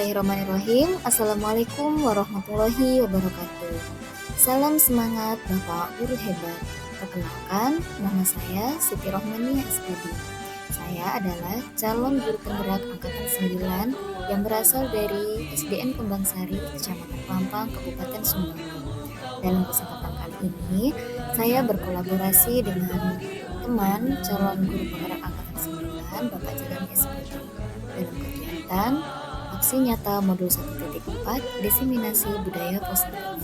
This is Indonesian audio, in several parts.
Bismillahirrahmanirrahim. Assalamualaikum warahmatullahi wabarakatuh. Salam semangat Bapak Guru Hebat. Perkenalkan, nama saya Siti Rohmania SPD. Saya adalah calon guru penggerak angkatan 9 yang berasal dari SDN Kembang Sari, Kecamatan Pampang, Kabupaten Sumbawa. Dalam kesempatan kali ini, saya berkolaborasi dengan teman calon guru penggerak angkatan 9, Bapak Jalani SPD, dalam kegiatan Aksi Nyata Modul 1.4 Diseminasi Budaya Positif.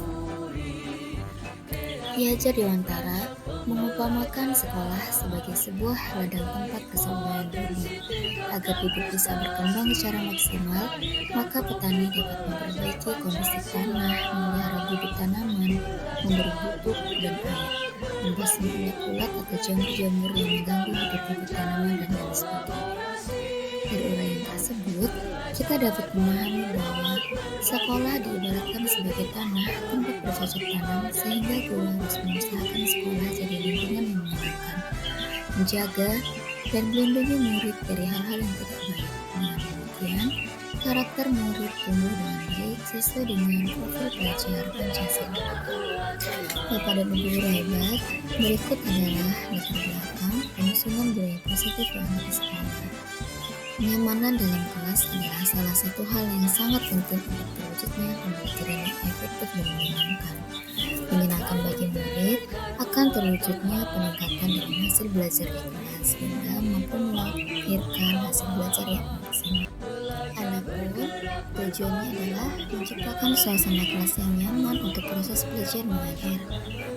Ki Hajar Dewantara mengumpamakan sekolah sebagai sebuah ladang tempat kesabaran bumi. Agar bibit bisa berkembang secara maksimal, maka petani dapat memperbaiki kondisi tanah, memelihara bibit tanaman, memberi pupuk dan air, membasmi ulat-ulat atau jamur-jamur yang mengganggu hidup bibit tanaman dan lain sebagainya. Dari uraian tersebut, kita dapat memahami bahwa sekolah diibaratkan sebagai tanah tempat bercocok tanam, sehingga guru harus mengusahakan sekolah jadi lingkungan yang menyenangkan, menjaga dan melindungi murid dari hal-hal yang tidak baik. Dengan demikian, karakter murid tumbuh dengan baik sesuai dengan profil pelajar Pancasila. Bapak dan Ibu guru hebat, berikut adalah latar belakang penyusunan budaya positif yang ada di sekolah. Kenyamanan dalam kelas adalah salah satu hal yang sangat penting untuk terwujudnya pembelajaran yang efektif dan menyenangkan. Menyenangkan bagi murid akan terwujudnya peningkatan dalam hasil belajar di kelas sehingga mampu melahirkan hasil belajar yang maksimal. Adapun tujuannya adalah menciptakan suasana kelas yang nyaman untuk proses belajar mengajar,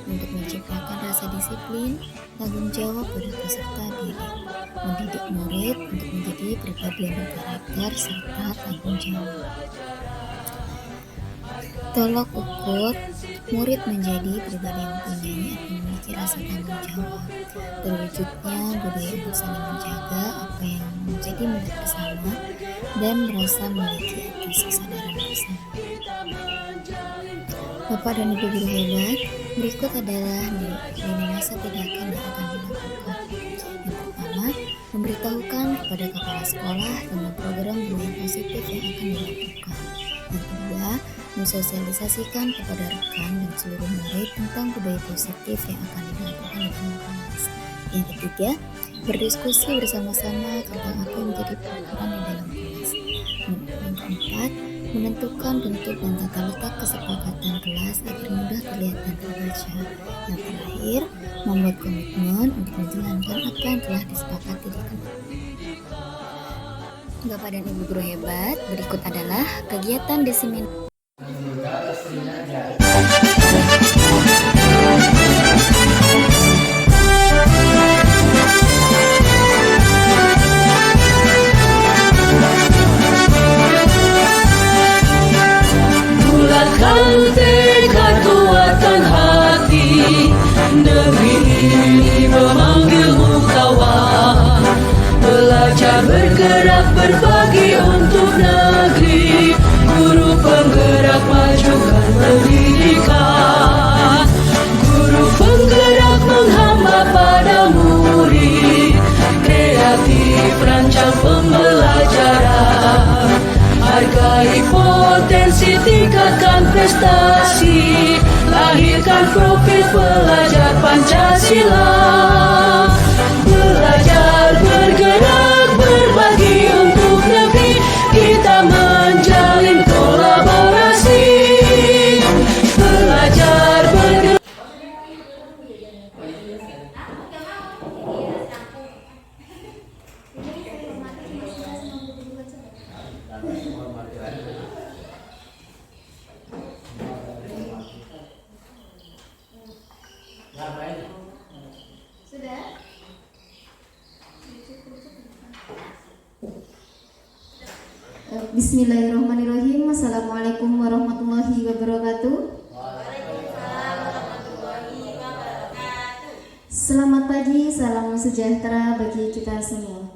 untuk menciptakan rasa disiplin, tanggung jawab pada peserta didik, mendidik murid untuk menjadi pribadi yang berkarakter serta tanggung jawab. Tolok ukur murid menjadi pribadi yang penyanyi akan memiliki rasa tanggung jawab. Terwujudnya budaya untuk saling menjaga apa yang menjadi milik bersama dan merasa memiliki atas kesadaran bersama. Bapak dan Ibu guru hebat, berikut adalah lini masa tindakan yang akan dilakukan. Yang pertama, memberitahukan kepada kepala sekolah tentang program budaya positif yang akan dilakukan. Yang kedua, mensosialisasikan kepada rekan dan seluruh murid tentang budaya positif yang akan dilakukan di dalam kelas. Yang ketiga, berdiskusi bersama-sama tentang apa yang menjadi peraturan di dalam kelas. Yang keempat, menentukan bentuk dan tata letak kesepakatan kelas agar mudah terlihat dan terbaca. Yang terakhir, membuat komitmen untuk menjalankan apa yang telah disepakati di kelas. Bapak dan Ibu guru hebat, berikut adalah kegiatan diseminasi. Bulatkan tekad kuatkan hati, negeri ini memanggilmu kawan. Belajar bergerak berbagi untuk negeri, guru penggerak majukan pendidikan. Guru penggerak menghamba pada murid, kreatif rancang pembelajaran. Hargai potensi, tingkatkan prestasi, lahirkan profil pelajar Pancasila. Belajar bergerak berbagi untuk negeri, kita menjalin kolaborasi. Belajar bergerak. Bismillahirrahmanirrahim. Assalamualaikum warahmatullahi wabarakatuh. Selamat pagi, salam sejahtera bagi kita semua.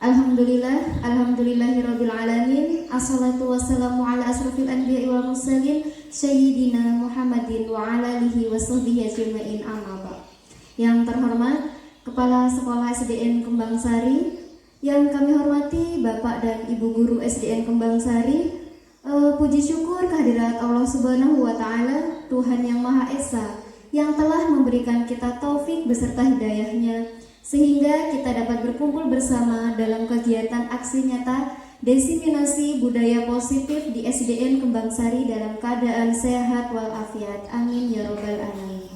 Alhamdulillahirabbil alamin. Assalatu wassalamu ala asrofil anbiya'i wal mursalin sayyidina Muhammadin wa ala alihi washabbihi ajmain, amma ba'd. Yang terhormat Kepala Sekolah SDN Kembang Sari, yang kami hormati Bapak dan Ibu Guru SDN Kembang Sari, Puji syukur kehadirat Allah Subhanahu wa Ta'ala, Tuhan yang Maha Esa, yang telah memberikan kita taufik beserta hidayahnya, sehingga kita dapat berkumpul bersama dalam kegiatan aksi nyata diseminasi budaya positif di SDN Kembang Sari dalam keadaan sehat walafiat. Amin ya robbal alamin.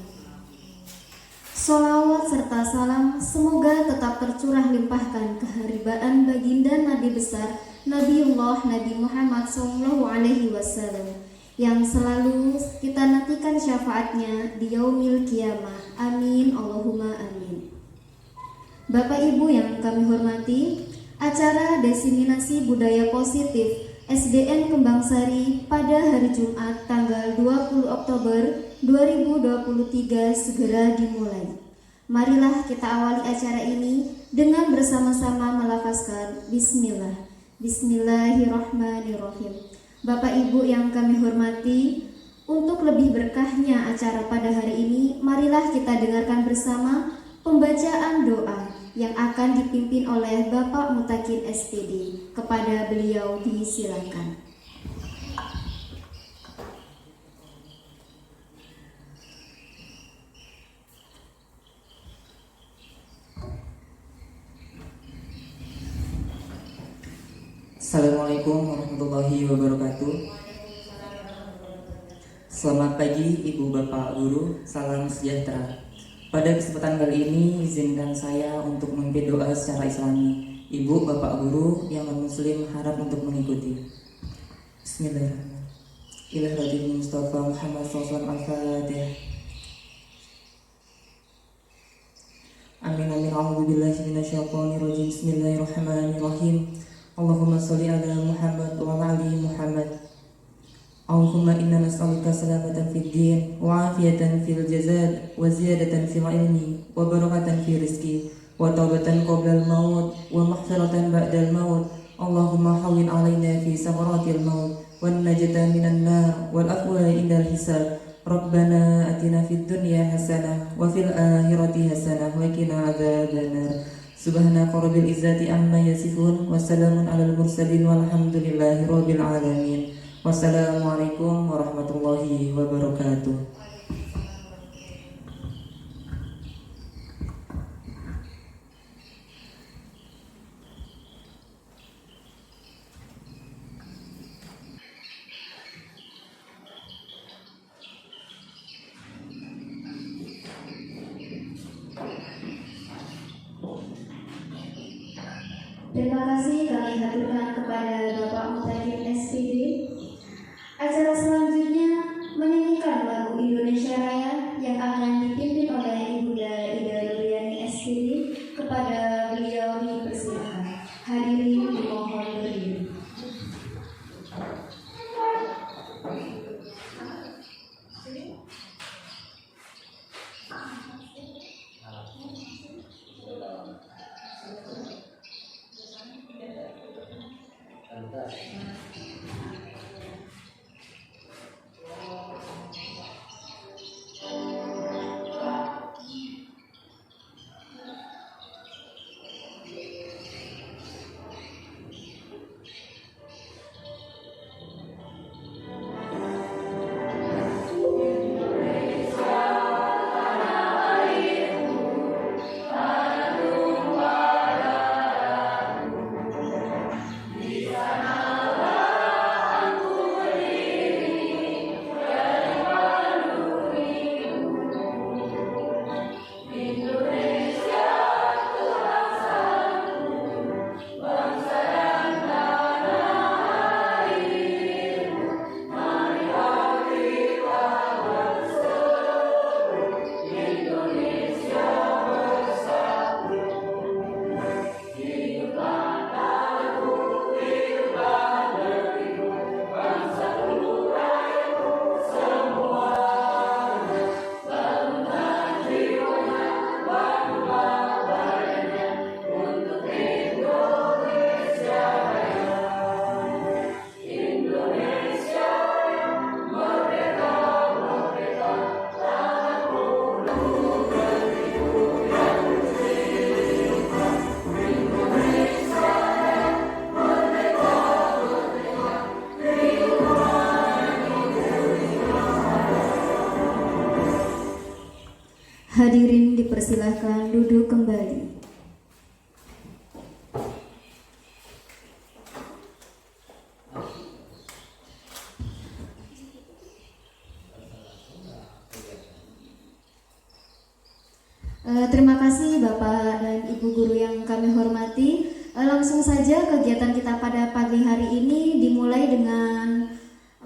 Sholawat serta salam semoga tetap tercurah limpahkan keharibaan baginda Nabi besar Nabiullah Nabi Muhammad SAW yang selalu kita nantikan syafaatnya di yaumil kiamah. Amin Allahumma amin. Bapak Ibu yang kami hormati, acara diseminasi budaya positif SDN Kembang Sari pada hari Jumat tanggal 20 Oktober 2023 segera dimulai. Marilah kita awali acara ini dengan bersama-sama melafazkan Bismillah. Bismillahirrahmanirrahim. Bapak Ibu yang kami hormati, untuk lebih berkahnya acara pada hari ini, marilah kita dengarkan bersama pembacaan doa yang akan dipimpin oleh Bapak Mutakin SPD. Kepada beliau disilakan. Assalamualaikum warahmatullahi wabarakatuh. Selamat pagi Ibu Bapak Guru, salam sejahtera. Pada kesempatan kali ini izinkan saya untuk memimpin doa secara Islami. Ibu Bapak Guru yang non-muslim harap untuk mengikuti. Bismillahirrahmanirrahim. Ila Rasul Mustafa Muhammad SAW Al-Fatihah. Amin amin. A'udzubillahi minasyaitonirrajim. Bismillahirrahmanirrahim. Allahumma sholli ala Muhammad wa ala ali Muhammad. Allahumma inna nas'aluka salamatan fid din wa afiyatan fil jazad wa ziyadatan fil ilmi wa barakatan fil rizqi wa taubatan qabla al maut wa maghfiratan ba'da al maut. Allahumma hawwin alaina fi sakaratil maut wan najata minan nar wal afwa indal hisab. Rabbana atina fid dunya hasanah wa fil akhirati hasanah wa qina adzabannar. Subhanaka rabbil izzati amma yasifun wa salamun alal mursalin walhamdulillahi rabbil alamin. Wassalamualaikum warahmatullahi wabarakatuh. Terima kasih kami haturkan kepada Bapak Mutakin SPD. Acara selanjutnya menyanyikan lagu Indonesia Raya yang akan dipimpin oleh Ibunda Ida Nuriani SPD. Kepada beliau dipersilakan. Hadirin dimohon berdiri. Hadirin dipersilahkan duduk kembali. Terima kasih Bapak dan Ibu Guru yang kami hormati. Langsung saja kegiatan kita pada pagi hari ini dimulai dengan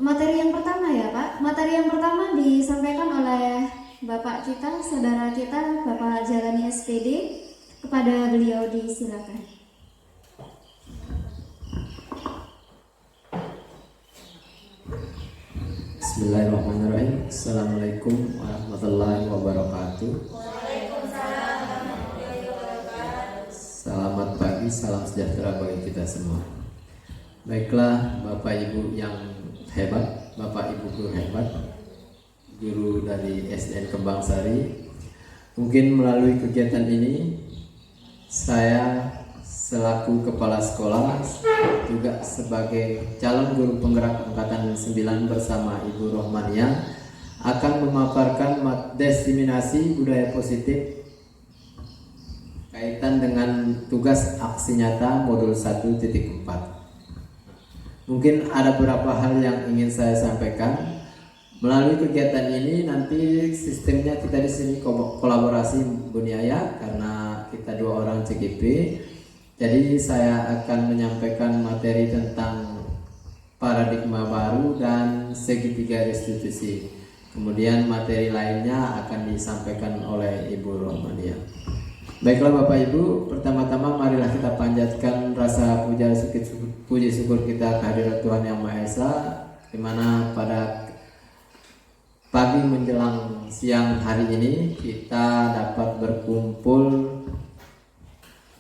materi yang pertama ya Pak. Materi yang pertama disampaikan oleh Bapak kita, saudara kita, Bapak Jalani SPD. Kepada beliau disilakan. Bismillahirrahmanirrahim. Assalamualaikum warahmatullahi wabarakatuh. Selamat pagi, salam sejahtera bagi kita semua. Baiklah, Bapak Ibu yang hebat, Bapak Ibu guru hebat, guru dari SDN Kembang Sari. Mungkin melalui kegiatan ini saya selaku kepala sekolah juga sebagai calon guru penggerak angkatan 9 bersama Ibu Rohmania akan memaparkan diseminasi budaya positif kaitan dengan tugas aksi nyata modul 1.4. Mungkin ada beberapa hal yang ingin saya sampaikan. Melalui kegiatan ini nanti sistemnya kita di sini kolaborasi Buniaya karena kita 2 orang CGP. Jadi saya akan menyampaikan materi tentang paradigma baru dan segitiga restitusi. Kemudian materi lainnya akan disampaikan oleh Ibu Rohmania. Baiklah Bapak Ibu, pertama-tama marilah kita panjatkan rasa puji syukur kita kehadirat Tuhan Yang Maha Esa, di mana pada pagi menjelang siang hari ini kita dapat berkumpul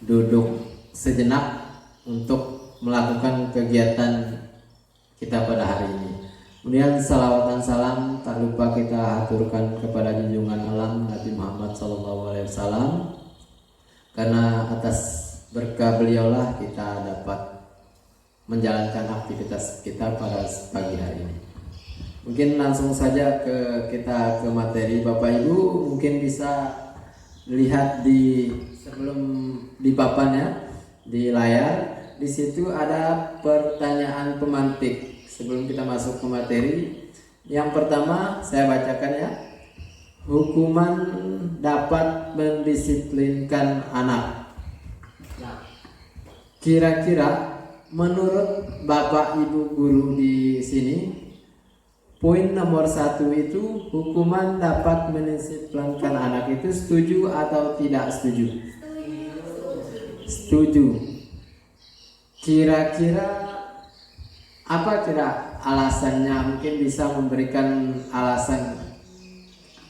duduk sejenak untuk melakukan kegiatan kita pada hari ini. Kemudian salawat dan salam tak lupa kita aturkan kepada junjungan alam Nabi Muhammad SAW. Karena atas berkah beliaulah kita dapat menjalankan aktivitas kita pada pagi hari ini. Mungkin langsung saja kita ke materi. Bapak Ibu mungkin bisa lihat sebelum di papannya di layar. Di situ ada pertanyaan pemantik sebelum kita masuk ke materi. Yang pertama saya bacakan ya. Hukuman dapat mendisiplinkan anak. Nah, kira-kira menurut Bapak Ibu guru di sini, poin nomor 1 itu hukuman dapat mendisiplinkan anak itu setuju atau tidak setuju? Setuju. Kira-kira apa alasannya? Mungkin bisa memberikan alasan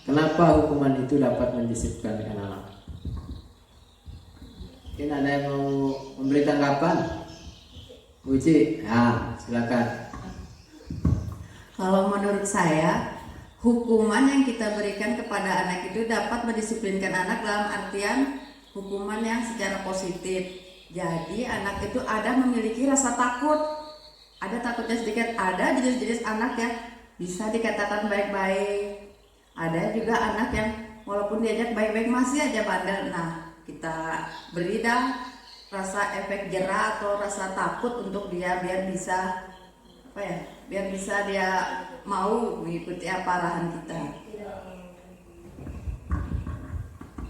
kenapa hukuman itu dapat mendisiplinkan anak? Mungkin ada yang mau memberi tanggapan? Uci, ya silakan. Kalau menurut saya, hukuman yang kita berikan kepada anak itu dapat mendisiplinkan anak dalam artian hukuman yang secara positif. Jadi anak itu ada memiliki rasa takut. Ada takutnya sedikit, ada jenis-jenis anak yang bisa dikatakan baik-baik. Ada juga anak yang walaupun diajak baik-baik masih aja bandel. Nah, kita beri dah rasa efek jera atau rasa takut untuk dia biar bisa biar bisa dia mau mengikuti apa arahan kita.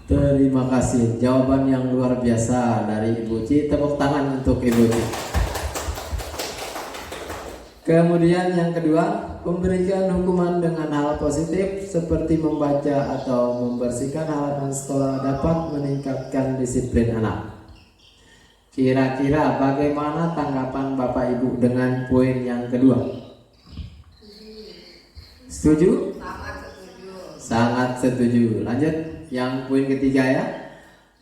Terima kasih, jawaban yang luar biasa dari Ibu Ci. Tepuk tangan untuk Ibu Ci. Kemudian yang kedua, memberikan hukuman dengan hal positif seperti membaca atau membersihkan halaman sekolah dapat meningkatkan disiplin anak. Kira-kira bagaimana tanggapan Bapak Ibu dengan poin yang kedua? Setuju? Sangat setuju. Sangat setuju. Lanjut yang poin ketiga ya.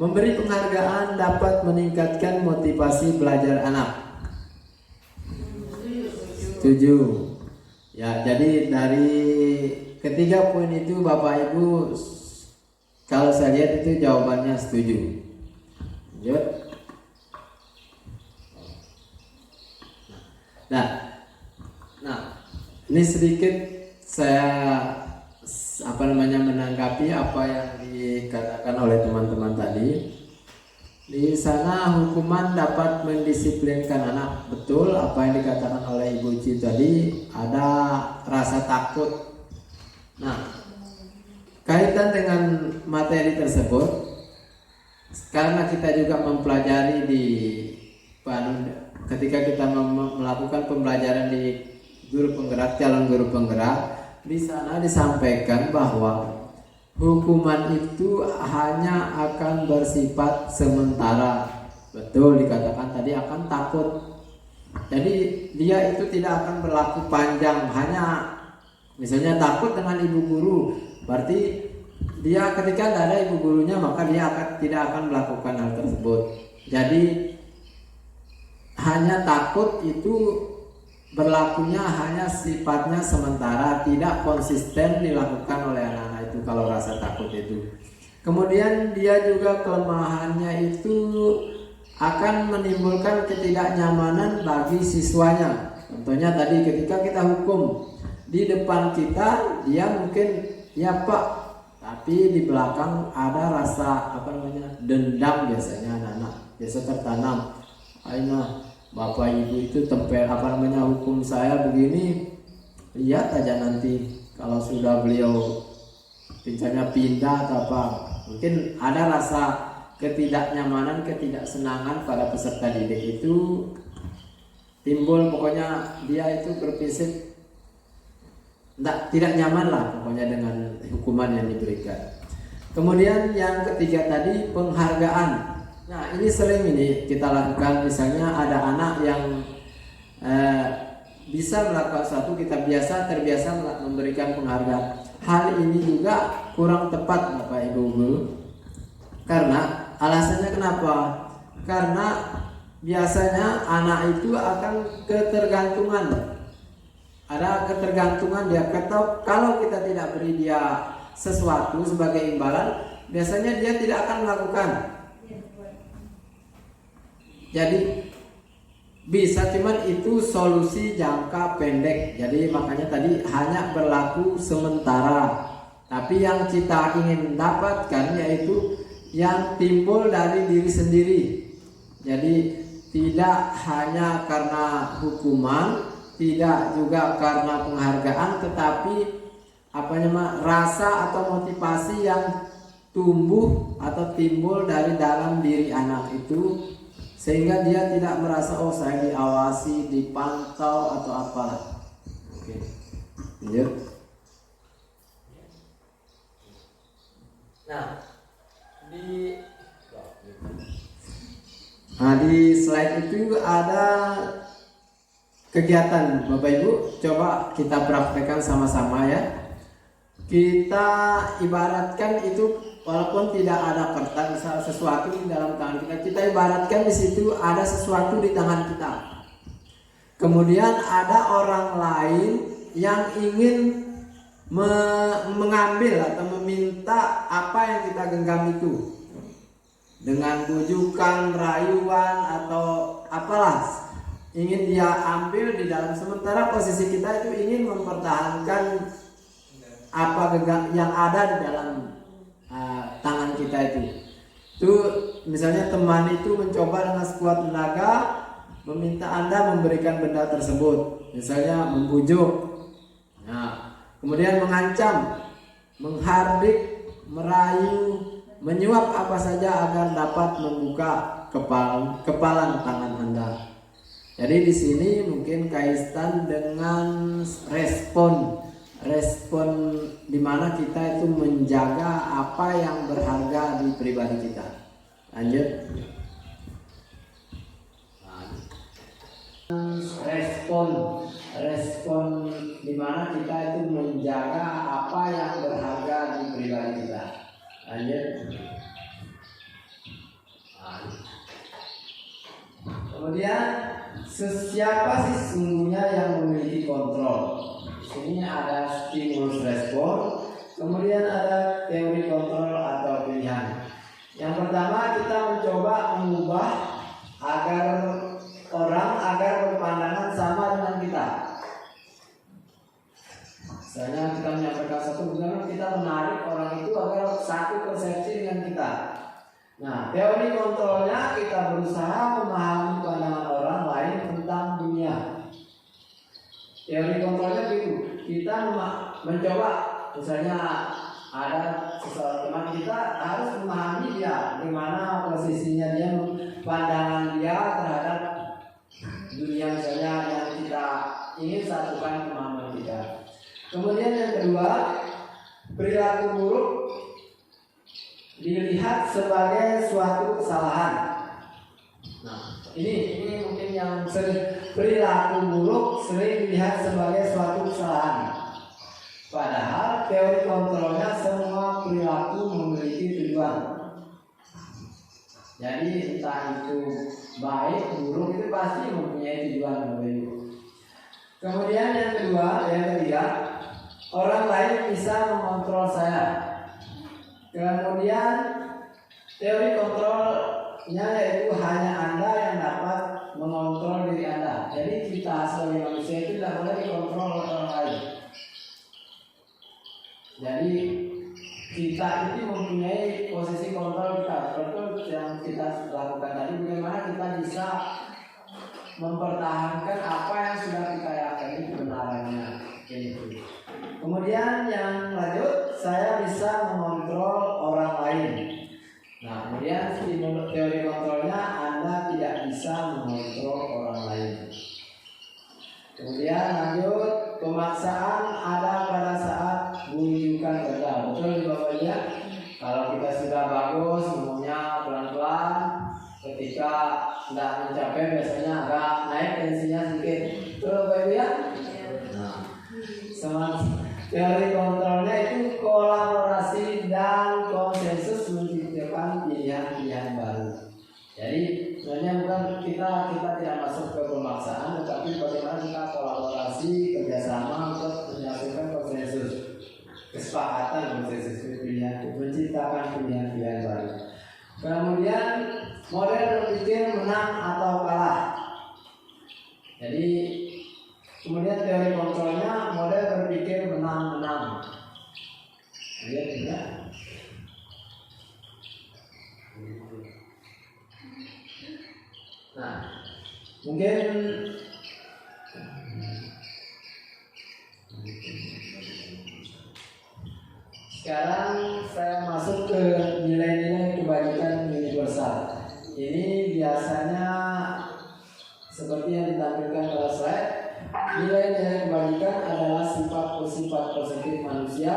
Memberi penghargaan dapat meningkatkan motivasi belajar anak. Setuju. Ya, jadi dari ketiga poin itu Bapak Ibu kalau saya lihat itu jawabannya setuju. Lanjut. Nah, ini sedikit saya menanggapi apa yang dikatakan oleh teman-teman tadi. Di sana hukuman dapat mendisiplinkan anak. Betul apa yang dikatakan oleh Ibu Ci tadi, ada rasa takut. Nah, kaitan dengan materi tersebut, karena kita juga mempelajari ketika kita melakukan pembelajaran di guru penggerak, calon guru penggerak, di sana disampaikan bahwa hukuman itu hanya akan bersifat sementara. Betul dikatakan tadi akan takut. Jadi dia itu tidak akan berlaku panjang. Hanya misalnya takut dengan ibu guru, berarti dia ketika tidak ada ibu gurunya maka dia tidak akan melakukan hal tersebut. Jadi hanya takut itu berlakunya hanya sifatnya sementara, tidak konsisten dilakukan oleh anak-anak itu kalau rasa takut itu. Kemudian dia juga kelemahannya itu akan menimbulkan ketidaknyamanan bagi siswanya. Contohnya tadi ketika kita hukum di depan kita, dia mungkin ya Pak, tapi di belakang ada rasa dendam biasanya anak-anak biasa tertanam. Aina Bapak Ibu itu hukum saya begini, lihat aja nanti kalau sudah beliau misalnya pindah atau apa, mungkin ada rasa ketidaknyamanan, ketidaksenangan pada peserta didik itu timbul. Pokoknya dia itu berprinsip tidak nyaman lah pokoknya dengan hukuman yang diberikan. Kemudian yang ketiga tadi, penghargaan. Nah ini sering kita lakukan, misalnya ada anak yang bisa melakukan sesuatu, kita terbiasa memberikan penghargaan. Hal ini juga kurang tepat Bapak Ibu Guru. Karena alasannya kenapa? Karena biasanya anak itu akan ketergantungan. Ada ketergantungan dia. Kalau kita tidak beri dia sesuatu sebagai imbalan, biasanya dia tidak akan melakukan. Jadi bisa, cuman itu solusi jangka pendek. Jadi makanya tadi hanya berlaku sementara. Tapi yang kita ingin dapatkan yaitu yang timbul dari diri sendiri. Jadi tidak hanya karena hukuman, tidak juga karena penghargaan, tetapi rasa atau motivasi yang tumbuh atau timbul dari dalam diri anak itu, sehingga dia tidak merasa saya diawasi, dipantau atau apalah. Oke, lanjut. Di slide itu ada kegiatan Bapak Ibu, coba kita praktekkan sama-sama ya. Kita ibaratkan itu, walaupun tidak ada kertas, sesuatu di dalam tangan kita ibaratkan di situ ada sesuatu di tangan kita. Kemudian ada orang lain yang ingin mengambil atau meminta apa yang kita genggam itu, dengan bujukan, rayuan atau apalah, ingin dia ambil di dalam, sementara posisi kita itu ingin mempertahankan apa yang ada di dalam tangan kita itu. Misalnya teman itu mencoba dengan sekuat tenaga meminta Anda memberikan benda tersebut, misalnya membujuk, kemudian mengancam, menghardik, merayu, menyuap apa saja agar dapat membuka kepalan tangan Anda. Jadi di sini mungkin kaitan dengan respon di mana kita itu menjaga apa yang berharga di pribadi kita. Lanjut. Respon di mana kita itu menjaga apa yang berharga di pribadi kita. Lanjut. Kemudian siapa sih sesungguhnya yang memiliki kontrol? Di sini ada stimulus respon, kemudian ada teori kontrol atau pilihan. Yang pertama, kita mencoba mengubah agar berpandangan sama dengan kita. Misalnya kita menyampaikan satu, bagaimana kita menarik orang itu agar satu persepsi dengan kita. Nah, teori kontrolnya kita berusaha memahami pandangan orang lain tentang dunia. Teori kontrolnya begitu. Kita mencoba, misalnya ada seseorang teman kita harus memahami dia, bagaimana posisinya dia, pandangan dia terhadap dunia misalnya yang kita ingin satukan pemahaman kita. Kemudian yang kedua, perilaku buruk dilihat sebagai suatu kesalahan. Nah, ini mungkin yang sering, perilaku buruk sering dilihat sebagai suatu kesalahan. Padahal teori kontrolnya semua perilaku memiliki tujuan. Jadi entah itu baik, buruk itu pasti mempunyai tujuan. Kemudian yang ketiga, orang lain bisa mengontrol saya. Kemudian teori kontrolnya yaitu hanya Anda yang dapat mengontrol diri Anda. Jadi kita sebagai manusia itu tidak boleh dikontrol oleh orang lain. Jadi kita ini mempunyai posisi kontrol kita. Betul yang kita lakukan tadi, bagaimana kita bisa mempertahankan apa yang sudah kita yakini kebenarannya. Kemudian yang lanjut, saya bisa mengontrol orang lain. Nah, kemudian menurut teori kontrolnya Anda tidak bisa mengontrol orang lain. Kemudian lanjut, pemaksaan ada pada saat bujukan gagal. Betul Bapak ya? Kalau kita sudah bagus, ngomongnya pelan-pelan, ketika tidak mencapai biasanya agak naik tensinya sedikit. Betul Bapak ya? Nah, teori kontrolnya itu kolaborasi dan konsensus menciptakan pilihan-pilihan baru. Jadi sebenarnya bukan kita tidak masuk ke pemaksaan, tetapi bagaimana kita kolaborasi, kerjasama untuk menyatukan konsensus, kesepakatan konsensus pilihan, menciptakan pilihan-pilihan baru. Kemudian model berpikir menang atau kalah. Jadi kemudian teori kontrolnya model berpikir menang-menang. Lihat tidak? Nah, mungkin sekarang saya masuk ke nilai-nilai kebajikan universal. Ini biasanya seperti yang ditampilkan pada slide. Nilai-nilai kebajikan adalah sifat-sifat positif manusia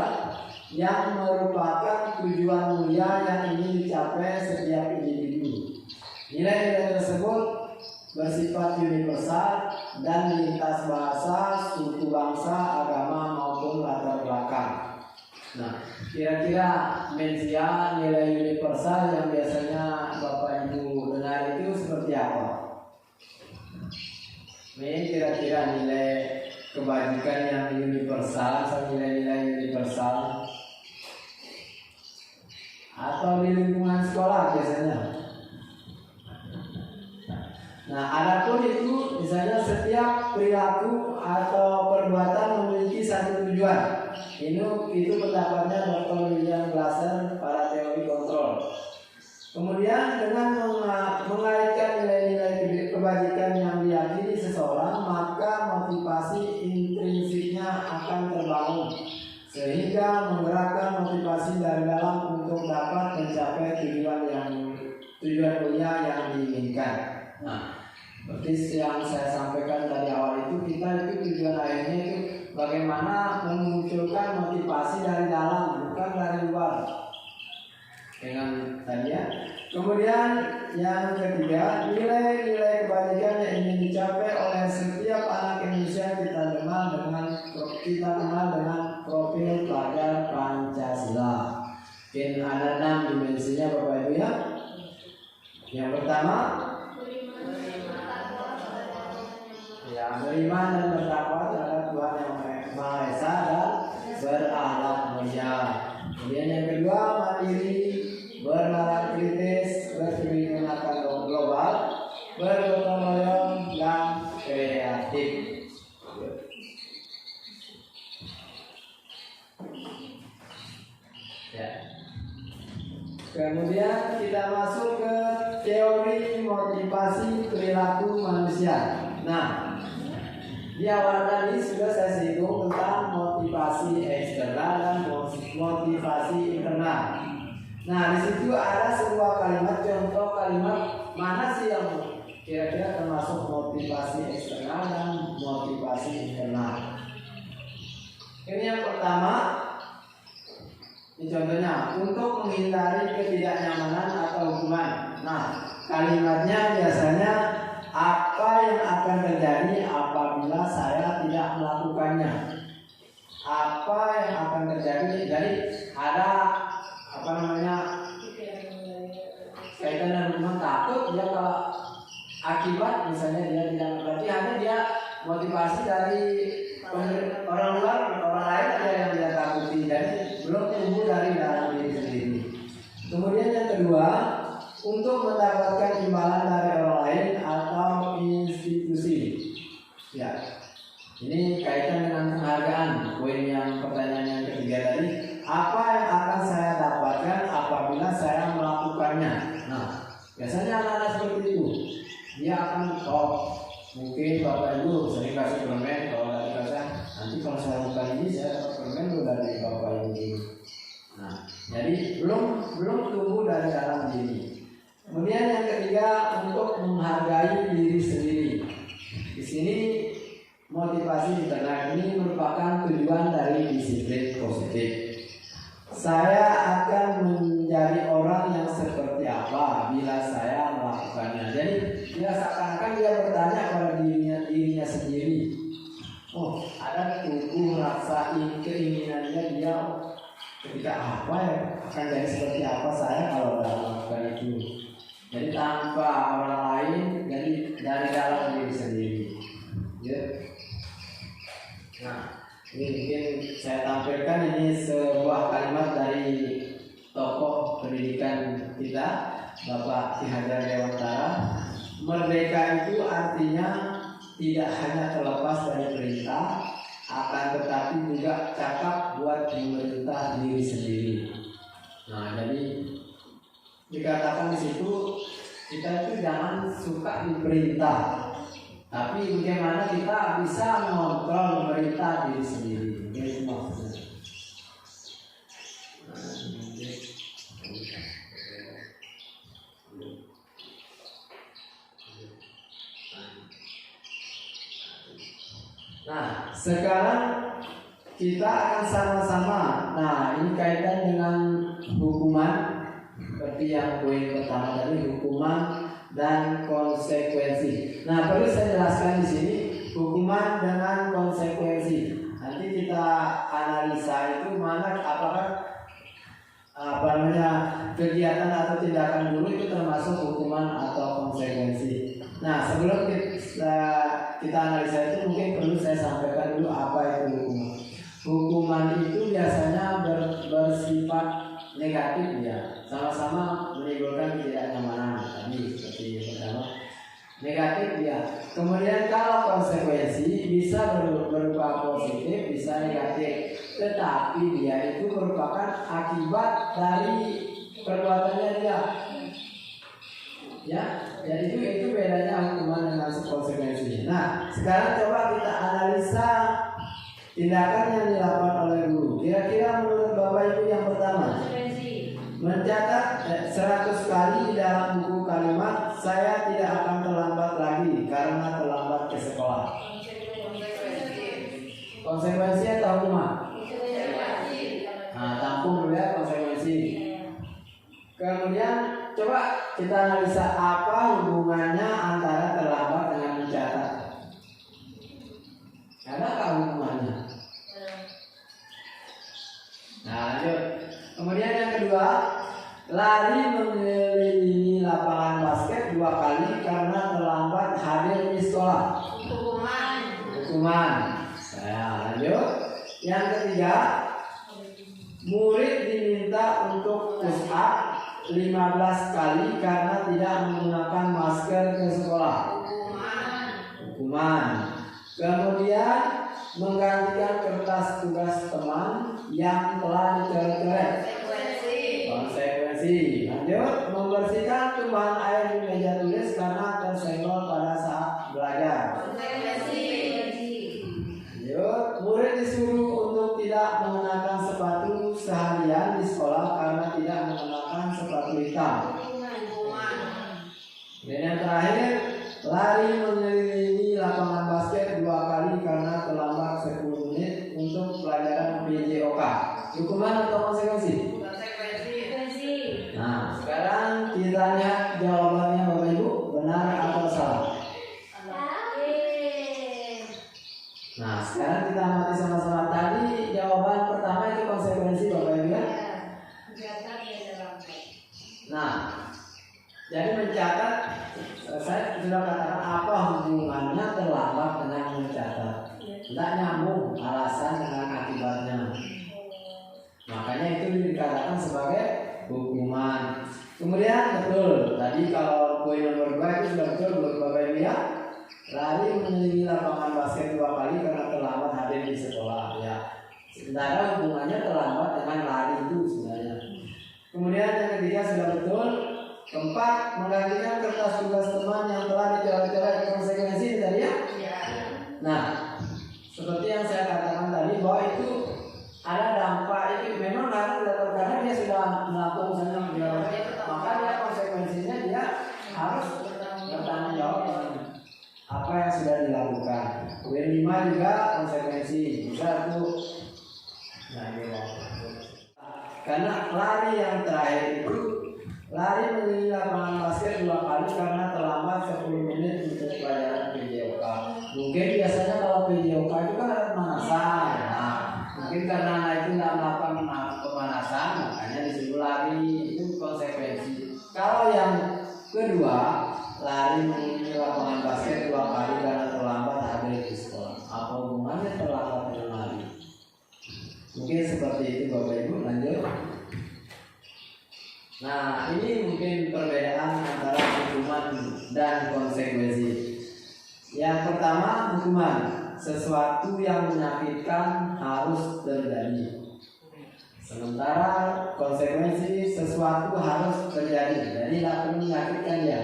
yang merupakan tujuan mulia yang ingin dicapai setiap individu. Nilai-nilai tersebut bersifat universal dan lintas bahasa, suku bangsa, agama maupun latar belakang. Nah, kira-kira mensia nilai universal yang biasanya Bapak Ibu dengar itu seperti apa? Ini kira-kira nilai kebajikan yang universal, nilai-nilai universal, atau di lingkungan sekolah biasanya. Nah, adapun itu misalnya setiap perilaku atau perbuatan memiliki satu tujuan. Itu pendapatnya Dr. William Glasser pada teori kontrol. Kemudian dengan mengaitkan nilai-nilai kebajikan yang diyakini seseorang, maka motivasi intrinsiknya akan terbangun sehingga menggerakkan motivasi dari dalam untuk dapat mencapai tujuan mulia yang diinginkan. Nah, seperti yang saya sampaikan tadi awal itu, kita itu tujuan akhirnya itu bagaimana memunculkan motivasi dari dalam, bukan dari luar. Dengan tadi ya. Kemudian yang ketiga, nilai-nilai kebajikan yang ingin dicapai oleh setiap anak Indonesia kita kenal dengan profil pelajar Pancasila. Mungkin ada 6 dimensinya Bapak Ibu ya. Yang pertama, beriman dan bertakwa terhadap Tuhan yang Maha Esa dan berakhlak mulia. Kemudian yang kedua, mandiri, bernalar kritis, berpikir akan global, bergotong royong dan kreatif. Kemudian kita masuk ke teori motivasi perilaku manusia. Nah, di awal tadi sudah saya singgung tentang motivasi eksternal dan motivasi internal. Nah, di situ ada sebuah kalimat, contoh kalimat mana sih yang kira-kira termasuk motivasi eksternal dan motivasi internal. Ini yang pertama, ini contohnya, untuk menghindari ketidaknyamanan atau hukuman. Nah, kalimatnya biasanya apa yang akan terjadi apabila saya tidak melakukannya. Apa yang akan terjadi? Jadi ada kaitan dengan hukuman, takut dia kalau akibat misalnya dia tidak, berarti hanya dia motivasi dari orang luar, orang lain aja yang dia takuti, jadi belum tumbuh dari dalam diri sendiri. Kemudian yang kedua, untuk mendapatkan imbalan dari orang lain atau institusi. Ya, ini kaitan dengan penghargaan. Poin yang pertanyaan yang ketiga tadi, apa yang akan saya dapatkan apabila saya melakukannya? Nah, biasanya anak-anak seperti itu, dia akan mungkin bapak ibu sering kasih permen, kalau dari kasih nanti kalau saya bukan ini saya dapat permen dari bapak ini. Nah, jadi belum tumbuh dari dalam diri. Kemudian yang ketiga, untuk menghargai diri sendiri. Di sini motivasi internal ini merupakan tujuan dari disiplin positif. Saya akan menjadi orang yang seperti apa bila saya melakukannya. Jadi dia seakan-akan dia bertanya pada dirinya sendiri. Oh, ada tubuh rasa keinginannya dia ketika apa ya akan jadi seperti apa saya kalau dalam melakukan itu. Jadi tanpa orang lain, jadi dari dalam diri sendiri. Ya. Nah, ini mungkin saya tampilkan ini sebuah kalimat dari tokoh pendidikan kita, Bapak Ki Hajar Dewantara. Merdeka itu artinya tidak hanya terlepas dari perintah, akan tetapi juga cakap buat memerintah diri sendiri. Nah, jadi dikatakan di situ kita itu jangan suka diperintah, tapi bagaimana kita bisa mengontrol memerintah diri sendiri. Itu maksudnya. Nah, sekarang kita akan sama-sama. Nah, ini kaitan dengan hukuman. Seperti yang poin pertama tadi, hukuman dan konsekuensi. Nah, perlu saya jelaskan di sini hukuman dengan konsekuensi. Nanti kita analisa itu mana apakah kegiatan atau tindakan guru itu termasuk hukuman atau konsekuensi. Nah, sebelum kita analisa itu mungkin perlu saya sampaikan dulu apa itu hukuman. Hukuman itu biasanya bersifat negatif ya, sama-sama menimbulkan ketidaknyamanan tadi seperti yang pertama negatif ya. Kemudian kalau konsekuensi bisa berupa positif, bisa negatif, tetapi dia itu merupakan akibat dari perbuatannya dia. Ya, jadi itu bedanya hukuman dengan konsekuensi. Nah, sekarang coba kita analisa tindakan yang dilakukan oleh guru. Kira-kira menurut Bapak Ibu yang pertama, mencatat 100 kali dalam buku kalimat saya tidak akan terlambat lagi karena terlambat ke sekolah. Konsekuensi atau hukuman? Nah, tampung dulu ya konsekuensi. Kemudian coba kita analisa apa hubungannya antara terlambat dengan mencatat. Adakah hubungannya? Nah, lanjut. Kemudian yang kedua, lari mengelilingi lapangan basket 2 kali karena terlambat hadir di sekolah. Hukuman. Nah, lanjut. Yang ketiga, murid diminta untuk push up 15 kali karena tidak menggunakan masker ke sekolah. Hukuman. Kemudian menggantikan kertas tugas teman yang telah dicoret-coret. Konsekuensi konsekuensi. Lanjut, membersihkan tumpahan air di meja tulis karena tersenggol pada saat belajar. Lanjut, murid disuruh untuk tidak mengenakan sepatu seharian di sekolah karena tidak mengenakan sepatu hitam. Dan yang terakhir, lari mengelilingi lapangan basket 2 kali karena terlambat 10 menit untuk pelajaran PJOK. Hukuman atau konsekuensi? Nah, sekarang kita lihat jawabannya Bapak Ibu, benar atau salah? Nah, sekarang kita amati sama-sama. Tadi jawaban pertama itu konsekuensi Bapak Ibu ya? Nah, jadi mencatat, saya sudah katakan apa hubungannya terlambat dengan mencatat. Tidak nyambung alasan dengan akibatnya. Makanya itu dikatakan sebagai hukuman. Kemudian betul, tadi kalau poin nomor 2 itu sudah betul buat Bapak Ibu ya. Lari mengelilingi lapangan basket 2 kali karena terlambat hadir di sekolah ya. Sebenarnya hubungannya terlambat dengan lari itu sebenarnya. Kemudian yang ketiga sudah betul. Keempat, menggantikan kertas tugas teman yang telah dicoret-coret, konsekuensi tadi ya. Nah, seperti yang saya katakan tadi bahwa itu ada dampak itu memang karena dia sudah melakukan misalnya maka dia konsekuensinya dia harus bertanggung jawab dengan apa yang sudah dilakukan. W5 juga konsekuensi bisa tuh. Nah, karena lari yang terakhir itu lari mengelilingi lapangan basket 2 kali karena terlambat 10 menit untuk pelajaran PJOK. Mungkin biasanya kalau PJOK itu kan ada pemanasan. Nah, mungkin karena itu tidak melakukan pemanasan, makanya disuruh lari, itu konsekuensi. Kalau yang kedua, lari mengelilingi lapangan basket 2 kali karena terlambat hadir di sekolah. Apa hubungannya terlambat dengan lari? Mungkin seperti itu Bapak Ibu. Lanjut. Nah, ini mungkin perbedaan antara hukuman dan konsekuensi. Yang pertama, hukuman, sesuatu yang menyakitkan harus terjadi. Sementara konsekuensi, sesuatu harus terjadi. Jadi tidak perlu menyakitkan dia.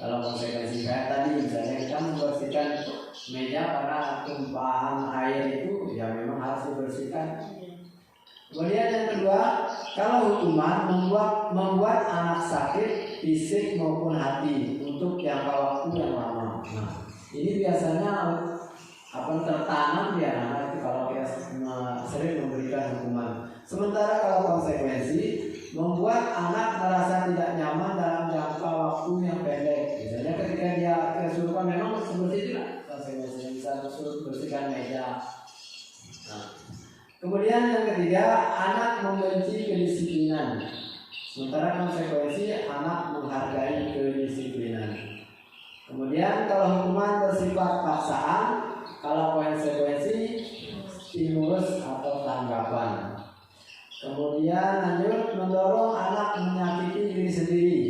Kalau konsekuensi kayak tadi, misalnya kita membersihkan meja karena tumpahan air itu, ya memang harus dibersihkan. Kemudian yang kedua, kalau hukuman membuat anak sakit fisik maupun hati untuk jangka waktu yang lama. Nah, ini biasanya akan tertanam di anak itu kalau kita sering memberikan hukuman. Sementara kalau konsekuensi membuat anak merasa tidak nyaman dalam jangka waktu yang pendek. Misalnya ketika dia kesurupan memang seperti itu lah konsekuensinya, bisa disuruh bersihkan meja. Nah, kemudian yang ketiga, anak membenci kedisiplinan. Sementara konsekuensi anak menghargai kedisiplinan. Kemudian kalau hukuman bersifat paksaan, kalau konsekuensi stimulus atau tanggapan. Kemudian lanjut, mendorong anak menyakiti diri sendiri.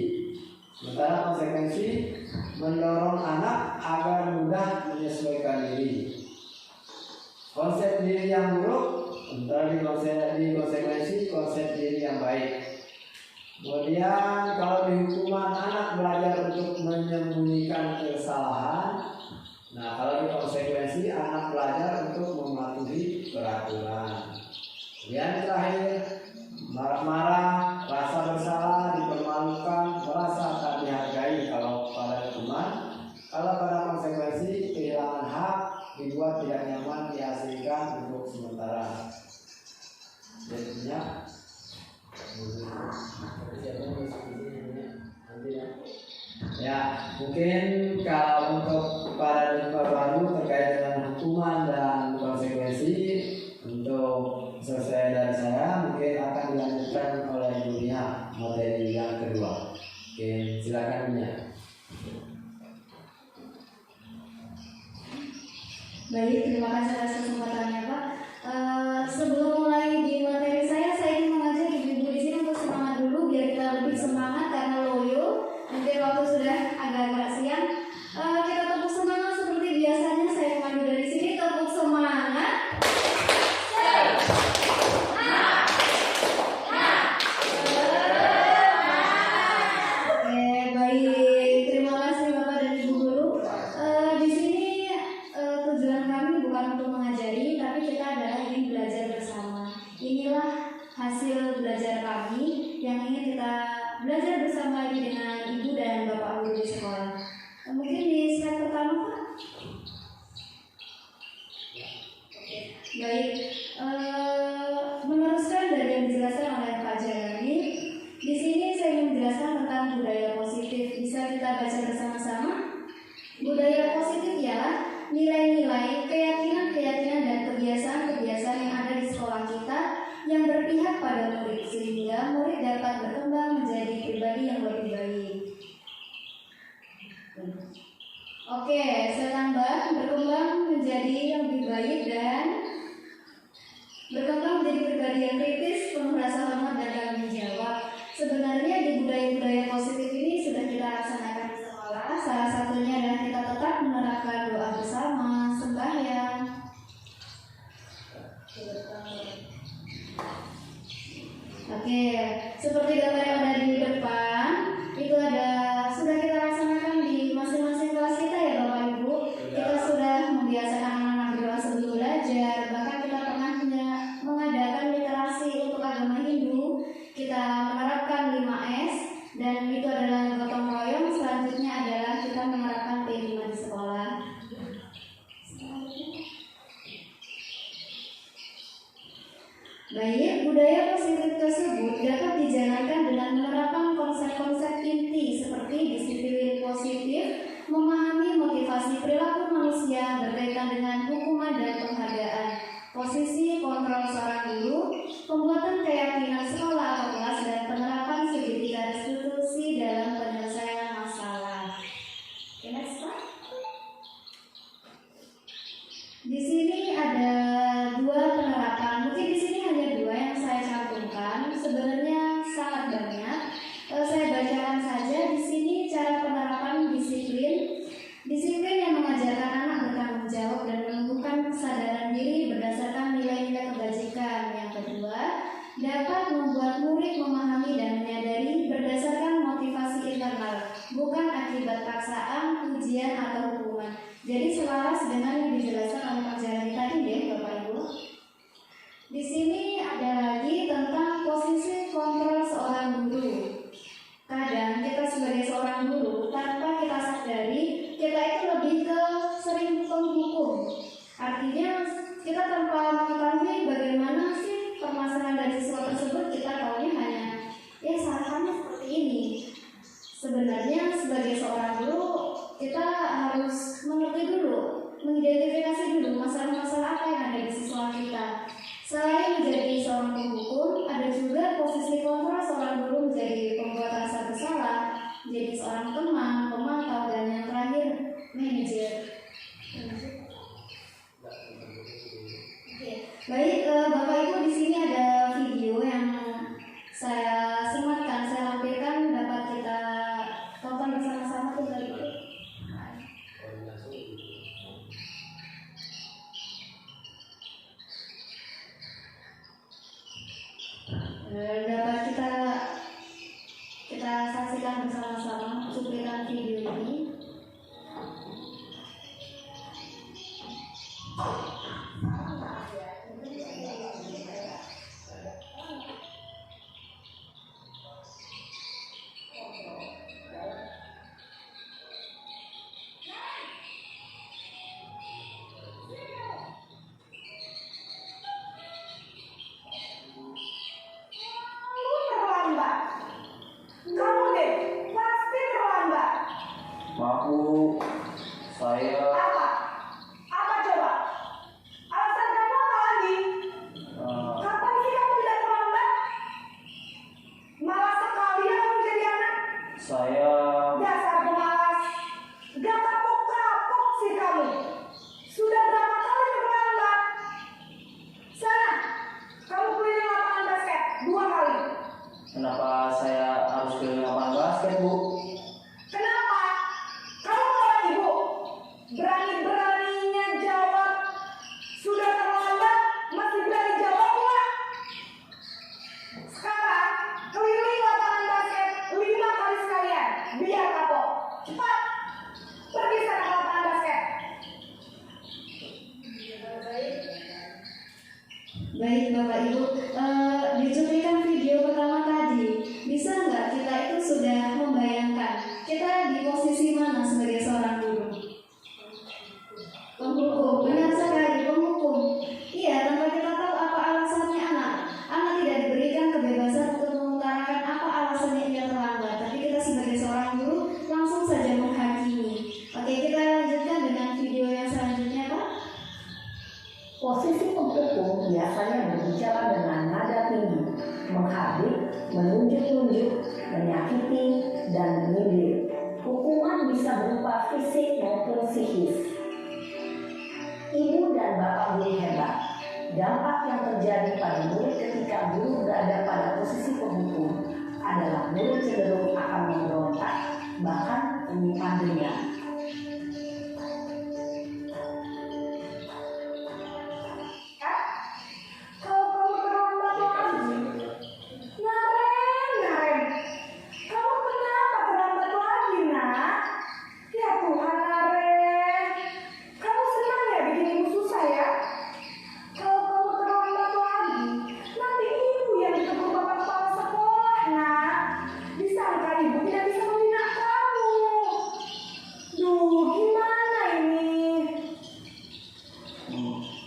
Sementara konsekuensi mendorong anak agar mudah menyesuaikan diri. Konsep diri yang buruk, sementara di konsekuensi konsep diri yang baik. Kemudian kalau di hukuman anak belajar untuk menyembunyikan kesalahan. Nah, kalau di konsekuensi anak belajar untuk mematuhi peraturan. Kemudian terakhir, marah-marah, rasa bersalah, dipermalukan, merasa tak dihargai kalau pada hukuman. Kalau pada konsekuensi kehilangan hak, dibuat tidak nyaman, diasingkan untuk sementara. Jadinya ya, mungkin kalau untuk paradigma baru terkait dengan hukuman dan konsekuensi, untuk selesai dari saya mungkin akan dilanjutkan oleh dunia materi yang kedua. Oke, silakan dunia. Baik, terima kasih atas kesempatannya Pak. Sebelum mulai di materi saya ingin mengajak ibu-ibu di sini untuk semangat dulu biar kita lebih semangat karena loyo. Mungkin waktu sudah agak-agak siang. Kita tepuk semangat seperti biasanya. Saya maju dari sini, tepuk semangat. ingin kita belajar bersama lagi dengan ibu dan bapak guru di sekolah. Mungkin di slide pertama Pak. Baik, meneruskan dari yang dijelaskan oleh Pak Jalani, di sini saya ingin menjelaskan tentang budaya positif. Bisa kita baca bersama-sama? Budaya positif ialah nilai-nilai, keyakinan-keyakinan dan kebiasaan-kebiasaan yang ada di sekolah kita yang berpihak pada murid sehingga murid dapat berkembang menjadi pribadi yang lebih baik. Oke, saya tambah berkembang menjadi yang lebih baik dan berkembang menjadi pribadi yang kritis, penuh rasa hormat dan tanggung jawab. Sebenarnya di budaya-budaya positif ini sudah kita laksanakan di sekolah. Salah satunya adalah kita tetap menerapkan doa bersama, sembahyang. Oke, seperti gambar yang ada di depan, itu sudah kita laksanakan di masing-masing kelas kita ya Bapak Ibu. Kita sudah membiasakan anak-anak berdoa sebelum belajar. Bahkan kita pernah mengadakan literasi untuk agama Hindu. Kita menerapkan 5S dan itu adalah gotong royong. Selanjutnya adalah kita menerapkan P5 di sekolah. Baik, budaya positif tersebut dapat dijalankan dengan menerapkan konsep-konsep inti seperti disiplin positif, memahami motivasi perilaku manusia berkaitan dengan hukuman dan penghargaan, posisi kontrol seorang guru, pembuatan keyakinan sekolah atau kelas, dan penerapan segitiga restitusi dalam penyelesaian masalah. Oke, next slide. Di sini ada 2 penerapan. Mungkin di sini hanya 2 yang saya cantumkan. Sebenarnya sangat banyak. Saya bacakan saja di sini cara penerapan disiplin. Disiplin yang mengajarkan anak bertanggung jawab dan menumbuhkan kesadaran diri berdasarkan nilai-nilai kebajikan. Yang kedua, dapat membuat murid memahami dan menyadari berdasarkan motivasi internal, bukan akibat paksaan, ujian atau hukuman. Jadi selaras dengan yang dijelaskan oleh Pak Jalani tadi deh Bapak Ibu. Di sini ada lagi tentang posisi kontrol seorang guru. Kadang kita sebagai seorang guru tanpa kita sadari kita itu lebih ke sering penghukum. Artinya kita tanpa mengetahui bagaimana sih permasalahan dari siswa tersebut, kita tahunya hanya ya salahnya seperti ini. Sebenarnya sebagai seorang guru kita harus mengerti dulu, mengidentifikasi dulu masalah-masalah apa yang ada di siswa kita. Selain menjadi seorang penghukum, ada juga posisi kontrol seorang guru menjadi pembuat rasa bersalah, menjadi seorang teman, pemantau, dan yang terakhir manajer. Oke. Baik, Bapak Ibu, di sini ada video yang saya sematkan, saya lampirkan, dapat kita tonton bersama-sama tinggal itu. Dapat kita saksikan bersama-sama cuplikan video ini. Baik Bapak Ibu, di cuplikan video pertama tadi, bisa nggak kita itu sudah membayangkan kita di posisi mana sebagai seorang guru? Penghukum, benar sekali, penghukum. Iya, tanpa kita tahu apa alasannya anak tidak diberikan kebebasan untuk mengutarakan apa alasannya ia terlambat. Tapi kita sebagai seorang guru langsung saja menghakimi. Oke, kita lanjutkan dengan video yang selanjutnya, Pak. Posisi penghukum biasanya berbicara dengan nada tinggi, menghardik, menunjuk-nunjuk, menyakiti, dan menyindir. Hukuman bisa berupa fisik maupun psikis. Ibu dan bapak guru hebat. Dampak yang terjadi pada murid ketika guru berada pada posisi penghukum adalah murid cenderung akan memberontak, bahkan menyimpan dendam.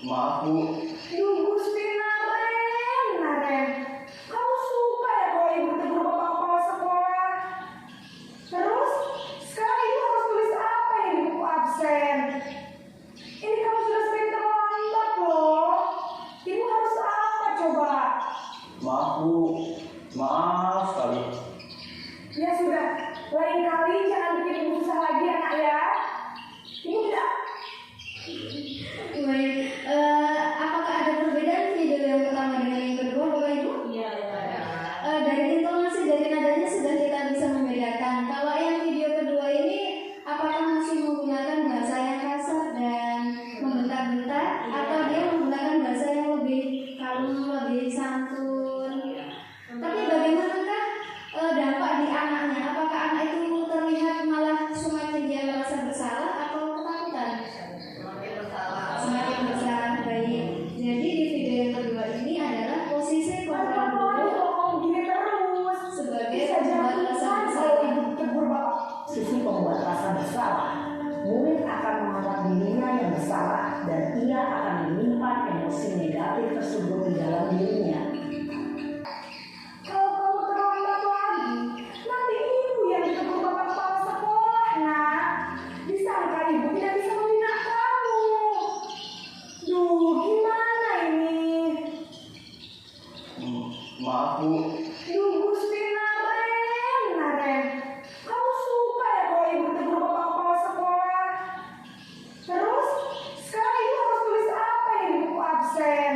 Maaf Bu. Duh Gusti Naren. Kamu suka ya kalau ibu tegur bapak kepala sekolah? Terus, sekarang ibu harus tulis apa ya di buku absen? Ini kamu sudah sering terlambat loh. Ibu harus apa coba? Maaf Bu. Maaf sekali. Ya sudah, lain kali jangan bikin ibu susah lagi anak ya. Ibu tidak. Baik, apakah ada perbedaan video yang pertama dengan yang kedua, Bapak Ibu? Iya. Dari intonasi, dari nadanya sudah kita bisa membedakan. Kalau yang video kedua ini, apakah masih menggunakan bahasa yang kasar dan membentak-bentak, atau dia menggunakan bahasa yang lebih kalem, lebih santun? Tapi bagaimanakah dampak di anaknya? Apakah anak itu terlihat malah semakin dia merasa bersalah atau ketakutan? Semakin bersalah. Baik. Jadi di video yang kedua ini adalah posisi kontrol guru sebagai pembuat rasa bersalah. Sisi pembuat rasa bersalah, murid akan menganggap dirinya yang bersalah dan ia akan menyimpan emosi negatif tersebut di dalam dirinya. Kalau kamu terlambat lagi, nanti ibu yang ditegur bapak kepala sekolah, nak. Disangka ibu tidak bisa membina kamu. Duh, gimana ini? Maaf Bu. Duh, Gusti Naren. Kamu suka ya kalau ibu tegur bapak kepala sekolah? Terus, sekarang ibu harus tulis apa ya di buku absen?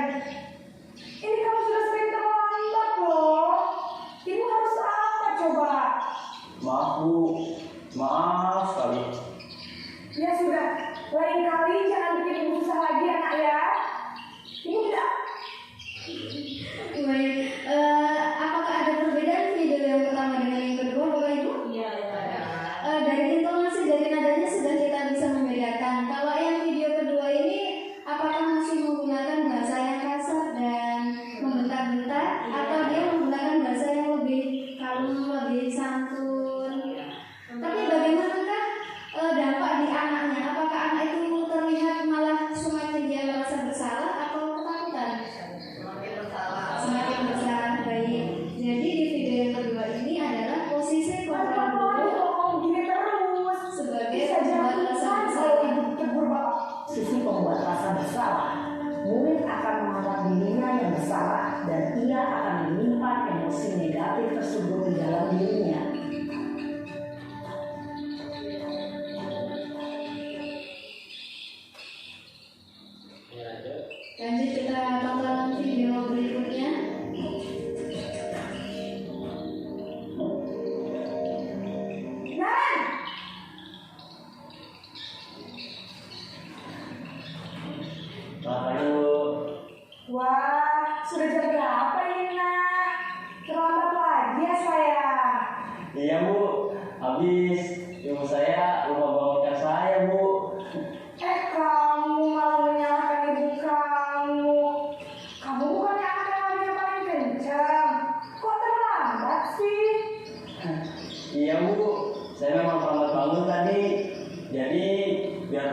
Ini kamu sudah sering terlambat loh. Ibu harus apa coba? Maaf Bu. Maaf sekali. Ya sudah, lain kali jangan bikin ibu susah lagi anak ya. Ibu tidak. Baik, apakah ada perbedaan video yang pertama dengan yang kedua, Bapak Ibu? Iya. Dari intonasi, dari nadanya sudah kita bisa membedakan. Kalau yang video kedua ini, apakah masih menggunakan bahasa yang kasar dan membentak-bentak, atau dia menggunakan bahasa yang lebih kalem, lebih santun? Tapi bagaimanakah dampak di anaknya? Apakah anak itu terlihat malah semakin dia merasa bersalah atau ketakutan? Semakin bersalah. Baik. Jadi di video yang kedua ini adalah posisi kontrol guru sebagai pembuat rasa bersalah. Sisi pembuat rasa bersalah, murid akan menganggap dirinya yang bersalah dan ia akan menyimpan emosi negatif tersebut di dalam dirinya. Lanjut kita tonton video berikutnya. Wah, sudah jam berapa ini nak? Terlambat lagi ya saya. Iya Bu. Habis ibu saya lupa bangunkan saya Bu. Kamu malah menyalahkan ibu kamu. Kamu bukan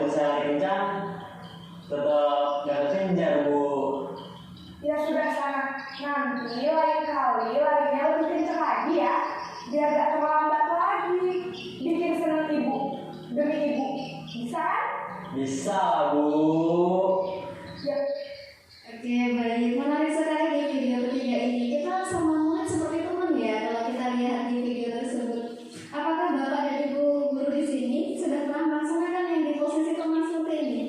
biarpun saya lari kencang, tetap gak kekejar Bu. Ya sudah sana, nanti lain kali larinya lebih kencang lagi ya, biar gak terlambat lagi. Bikin seneng ibu, demi ibu, bisa kan? Bisa lah Bu. Ya, Oke, baik. Menarik sekali di video ketiga ini. Kita sama seperti teman ya kalau kita lihat di video tersebut. Apakah Bapak dan Ibu guru di sini sudah pernah melaksanakan yang di posisi teman seperti ini?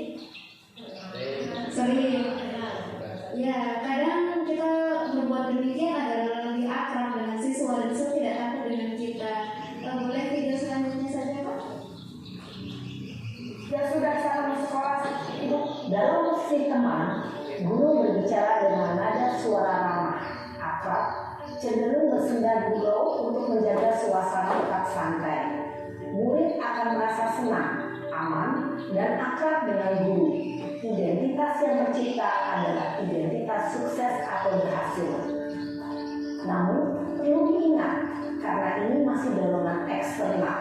Sering. Ya, kadang kita berbuat demikian agar lebih akrab dengan siswa dan siswa tidak takut dengan kita. Boleh video selanjutnya saja, Pak? ya sudah sana sekolah ibu. Dalam posisi teman, guru berbicara dengan nada suara ramah, akrab, cenderung bersendah gurau untuk menjaga suasana tetap santai. Murid akan merasa senang, aman, dan akrab dengan guru. Identitas yang tercipta adalah identitas sukses atau berhasil. Namun, perlu diingat, karena ini masih dorongan eksternal,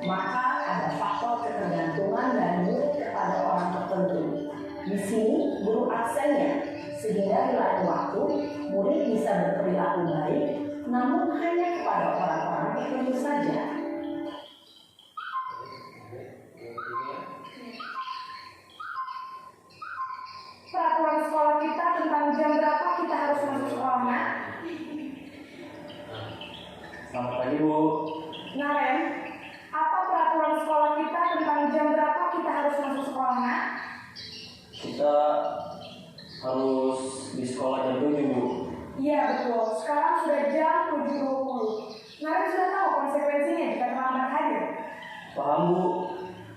maka ada faktor ketergantungan dari murid kepada orang tertentu. Di sini, guru aksennya, sehingga di lain waktu, murid bisa berperilaku baik, namun hanya kepada orang-orang tertentu saja. Peraturan sekolah kita tentang jam berapa kita harus masuk sekolah, Nak? Selamat pagi Bu. Nah, Ren, apa peraturan sekolah kita tentang jam berapa kita harus masuk sekolah, Nak? Kita harus di sekolah jam 7 Bu. Iya betul, sekarang sudah jam 7.20. Naren sudah tahu konsekuensinya jika terlambat hadir. Paham Bu.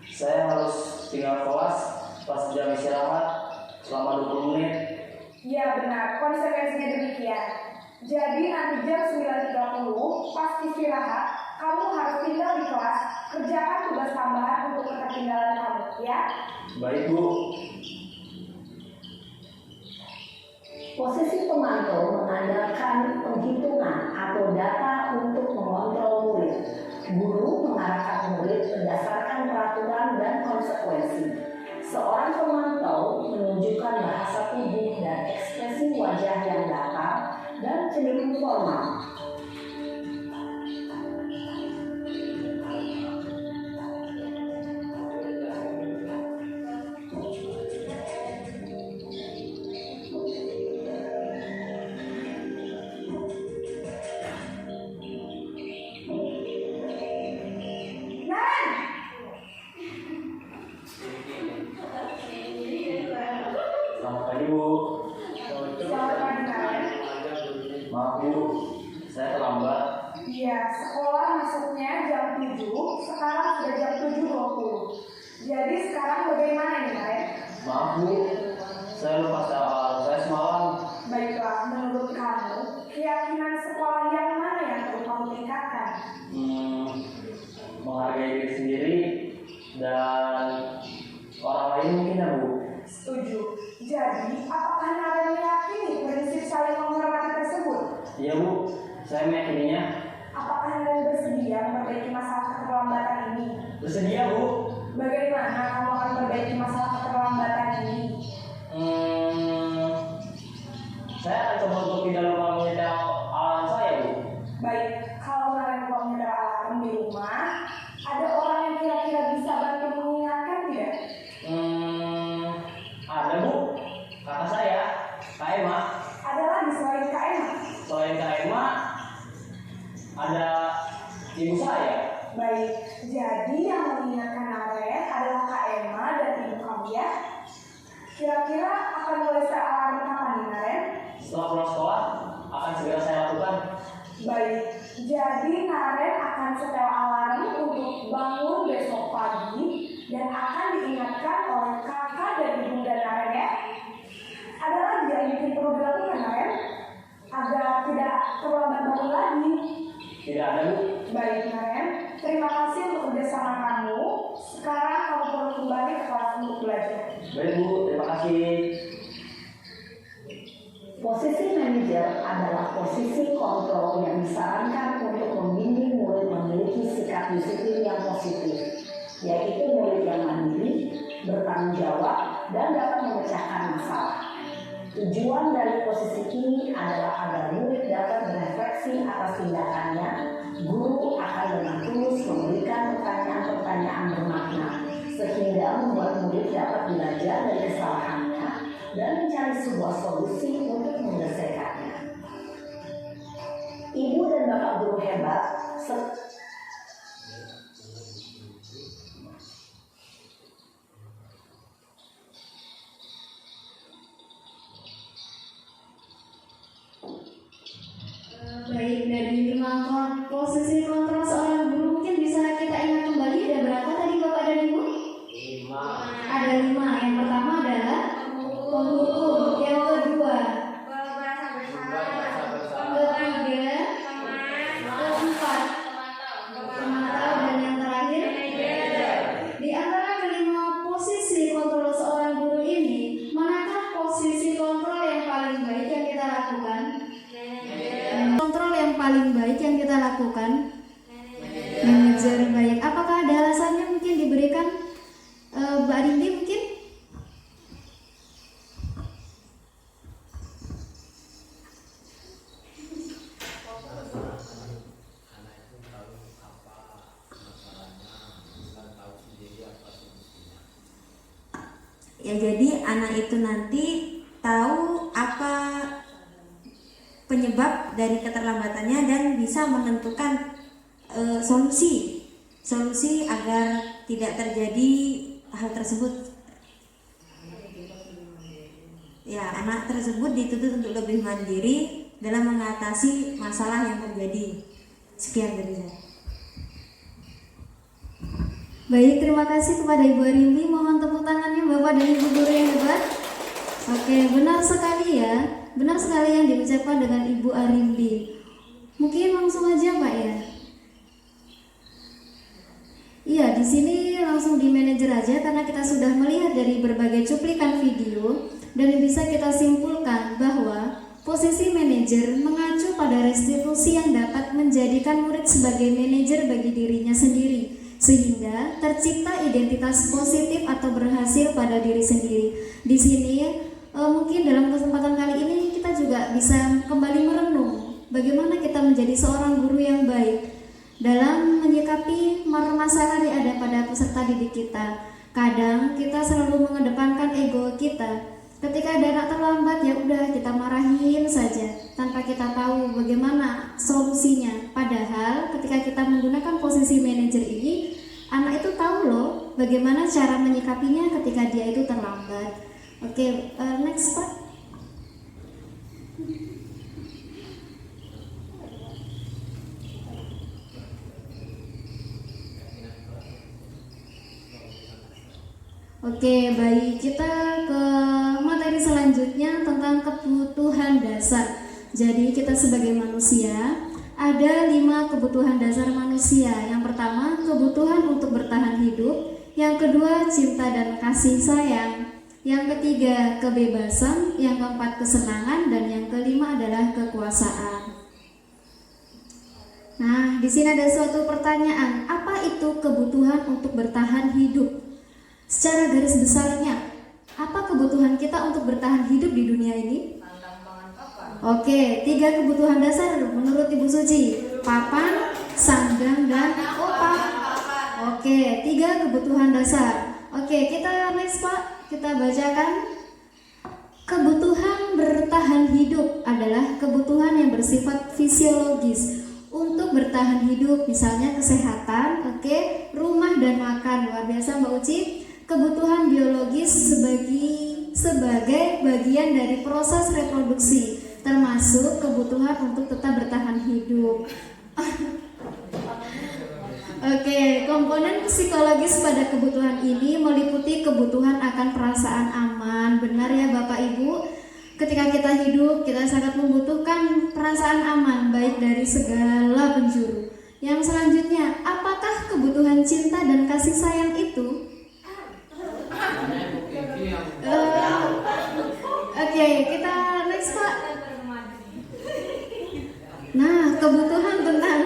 Saya harus tinggal kelas pas jam istirahat selama 20 menit. Iya benar, konsekuensinya demikian. Jadi nanti jam 9.30 pas istirahat, kamu harus tinggal di kelas, kerjakan tugas tambahan untuk ketertinggalan kamu, ya? Baik Bu. Posisi pemantau mengandalkan penghitungan atau data untuk mengontrol murid. Guru mengarahkan murid berdasarkan peraturan dan konsekuensi. Seorang pemantau menunjukkan bahasa tubuh dan ekspresi wajah yang datar dan cenderung formal. Naren! Selamat pagi Bu. Selamat pagi, Naren. Maaf Bu, saya terlambat. Iya, sekolah masuknya jam 7, sekarang sudah jam 7.20. Jadi sekarang bagaimana nih, Naren? Maaf Bu, saya lupa soal saya semalam. Baiklah, menurut kamu, keyakinan sekolah yang mana yang perlu kamu tingkatkan? Menghargai diri sendiri dan orang lain mungkin ya Bu. Setuju. Jadi, apakah Naren meyakini prinsip saling menghormati tersebut? Iya Bu, saya meyakininya. Apakah Naren bersedia memperbaiki masalah keterlambatan ini? Bersedia Bu. Bagaimana kamu akan memperbaiki masalah keterlambatan ini? Saya akan coba untuk tidak lupa menyetel alarm saya Bu. Baik, kalau Naren lupa menyetel alarm di rumah, ada orang yang kira-kira bisa bantu mengingatkan tidak? Ada Bu, kakak saya, Kak Emma. Ada lagi selain Kak Emma? Selain Kak Emma, ada ibu saya. Baik, jadi yang mengingatkan Naren adalah Kak Emma dan ibu kamu ya? Kira-kira akan mulai set alarm kapan nih, Naren? Setelah pulang sekolah, akan segera saya lakukan. Baik, jadi Naren akan setel alarm untuk bangun besok pagi dan akan diingatkan oleh kakak dan ibunda Naren ya. Ada lagi yang mungkin perlu dilakukan, Naren? Agar tidak terlambat bangun lagi. Tidak ada Bu. Baik, Naren. Terima kasih untuk kerjasama kamu. Sekarang kamu perlu kembali ke kelas untuk belajar. Baik Bu, terima kasih. Posisi manajer adalah posisi kontrol yang disarankan untuk membimbing murid memiliki sikap disiplin yang positif, yaitu murid yang mandiri, bertanggung jawab, dan dapat memecahkan masalah. Tujuan dari posisi ini adalah agar murid dapat berefleksi atas tindakannya. Guru akan dengan tulus memberikan pertanyaan-pertanyaan bermakna, sehingga membuat murid dapat belajar dari kesalahannya dan mencari sebuah solusi untuk menyelesaikannya. Ibu dan bapak guru hebat Baik, dari 5 posisi kontrol seorang guru mungkin bisa kita ingat kembali ada berapa tadi Bapak dan Ibu? 5. Ada 5. Yang pertama adalah penghukum, yang kedua ketiga, keempat pemantau, dan yang terakhir di antara kelima posisi kontrol seorang guru ini, manakah posisi kontrol yang paling baik yang kita lakukan? Kontrol yang paling baik yang kita lakukan manajer baik. Apakah ada alasannya mungkin diberikan Mbak Rindi mungkin? Ya, jadi anak itu nanti tahu apa penyebab dari keterlambatannya dan bisa menentukan solusi agar tidak terjadi hal tersebut. Ya, anak tersebut dituntut untuk lebih mandiri dalam mengatasi masalah yang terjadi. Sekian dari saya. Baik, terima kasih kepada Ibu Arimbi. Mohon tepuk tangannya Bapak dan Ibu guru yang hebat. Oke, benar sekali ya. Benar sekali yang diucapkan dengan Ibu Arimbi. Mungkin langsung aja Pak ya. Iya, di sini langsung di manajer aja karena kita sudah melihat dari berbagai cuplikan video dan bisa kita simpulkan bahwa posisi manajer mengacu pada restitusi yang dapat menjadikan murid sebagai manajer bagi dirinya sendiri, sehingga tercipta identitas positif atau berhasil pada diri sendiri. Di sini mungkin dalam kesempatan kali ini kita juga bisa kembali merenung bagaimana kita menjadi seorang guru yang baik dalam menyikapi masalah yang ada pada peserta didik kita. Kadang kita selalu mengedepankan ego kita. Ketika ada anak terlambat, ya udah kita marahin saja tanpa kita tahu bagaimana solusinya. Padahal ketika kita menggunakan posisi manajer ini, anak itu tahu loh bagaimana cara menyikapinya ketika dia itu terlambat. Oke, next Pak. Oke, baik, kita ke materi selanjutnya tentang kebutuhan dasar. Jadi kita sebagai manusia ada 5 kebutuhan dasar manusia. Yang pertama, kebutuhan untuk bertahan hidup. Yang kedua, cinta dan kasih sayang. Yang ketiga, kebebasan. Yang keempat, kesenangan. Dan yang kelima adalah kekuasaan. Nah, di sini ada suatu pertanyaan. Apa itu kebutuhan untuk bertahan hidup? Secara garis besarnya, apa kebutuhan kita untuk bertahan hidup di dunia ini? Oke, 3 kebutuhan dasar menurut Ibu Suci. Papan, sandang, dan opak. Oke, 3 kebutuhan dasar. Oke, kita next Pak, kita bacakan. Kebutuhan bertahan hidup adalah kebutuhan yang bersifat fisiologis. Untuk bertahan hidup, misalnya kesehatan, oke, rumah dan makan. Luar biasa Mbak Uci. Kebutuhan biologis sebagai bagian dari proses reproduksi, termasuk kebutuhan untuk tetap bertahan hidup. Oke, komponen psikologis pada kebutuhan ini meliputi kebutuhan akan perasaan aman. Benar ya Bapak Ibu? Ketika kita hidup, kita sangat membutuhkan perasaan aman, baik dari segala penjuru. Yang selanjutnya, apakah kebutuhan cinta dan kasih sayang itu? Oke, kita next Pak. Nah, kebutuhan tentang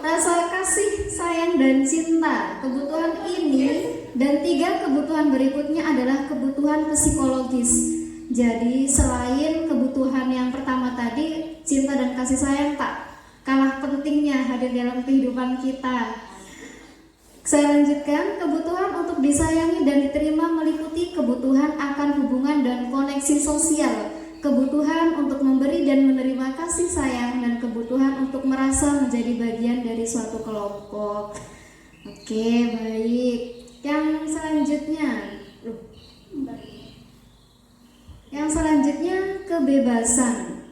rasa kasih, sayang, dan cinta. Kebutuhan ini Dan 3 kebutuhan berikutnya adalah kebutuhan psikologis. Jadi selain kebutuhan yang pertama tadi, cinta dan kasih sayang tak kalah pentingnya hadir dalam kehidupan kita. Saya lanjutkan, kebutuhan untuk disayangi dan diterima meliputi kebutuhan akan hubungan dan koneksi sosial, kebutuhan untuk memberi dan menerima kasih sayang, dan kebutuhan untuk merasa menjadi bagian dari suatu kelompok. Oke, baik. Yang selanjutnya kebebasan.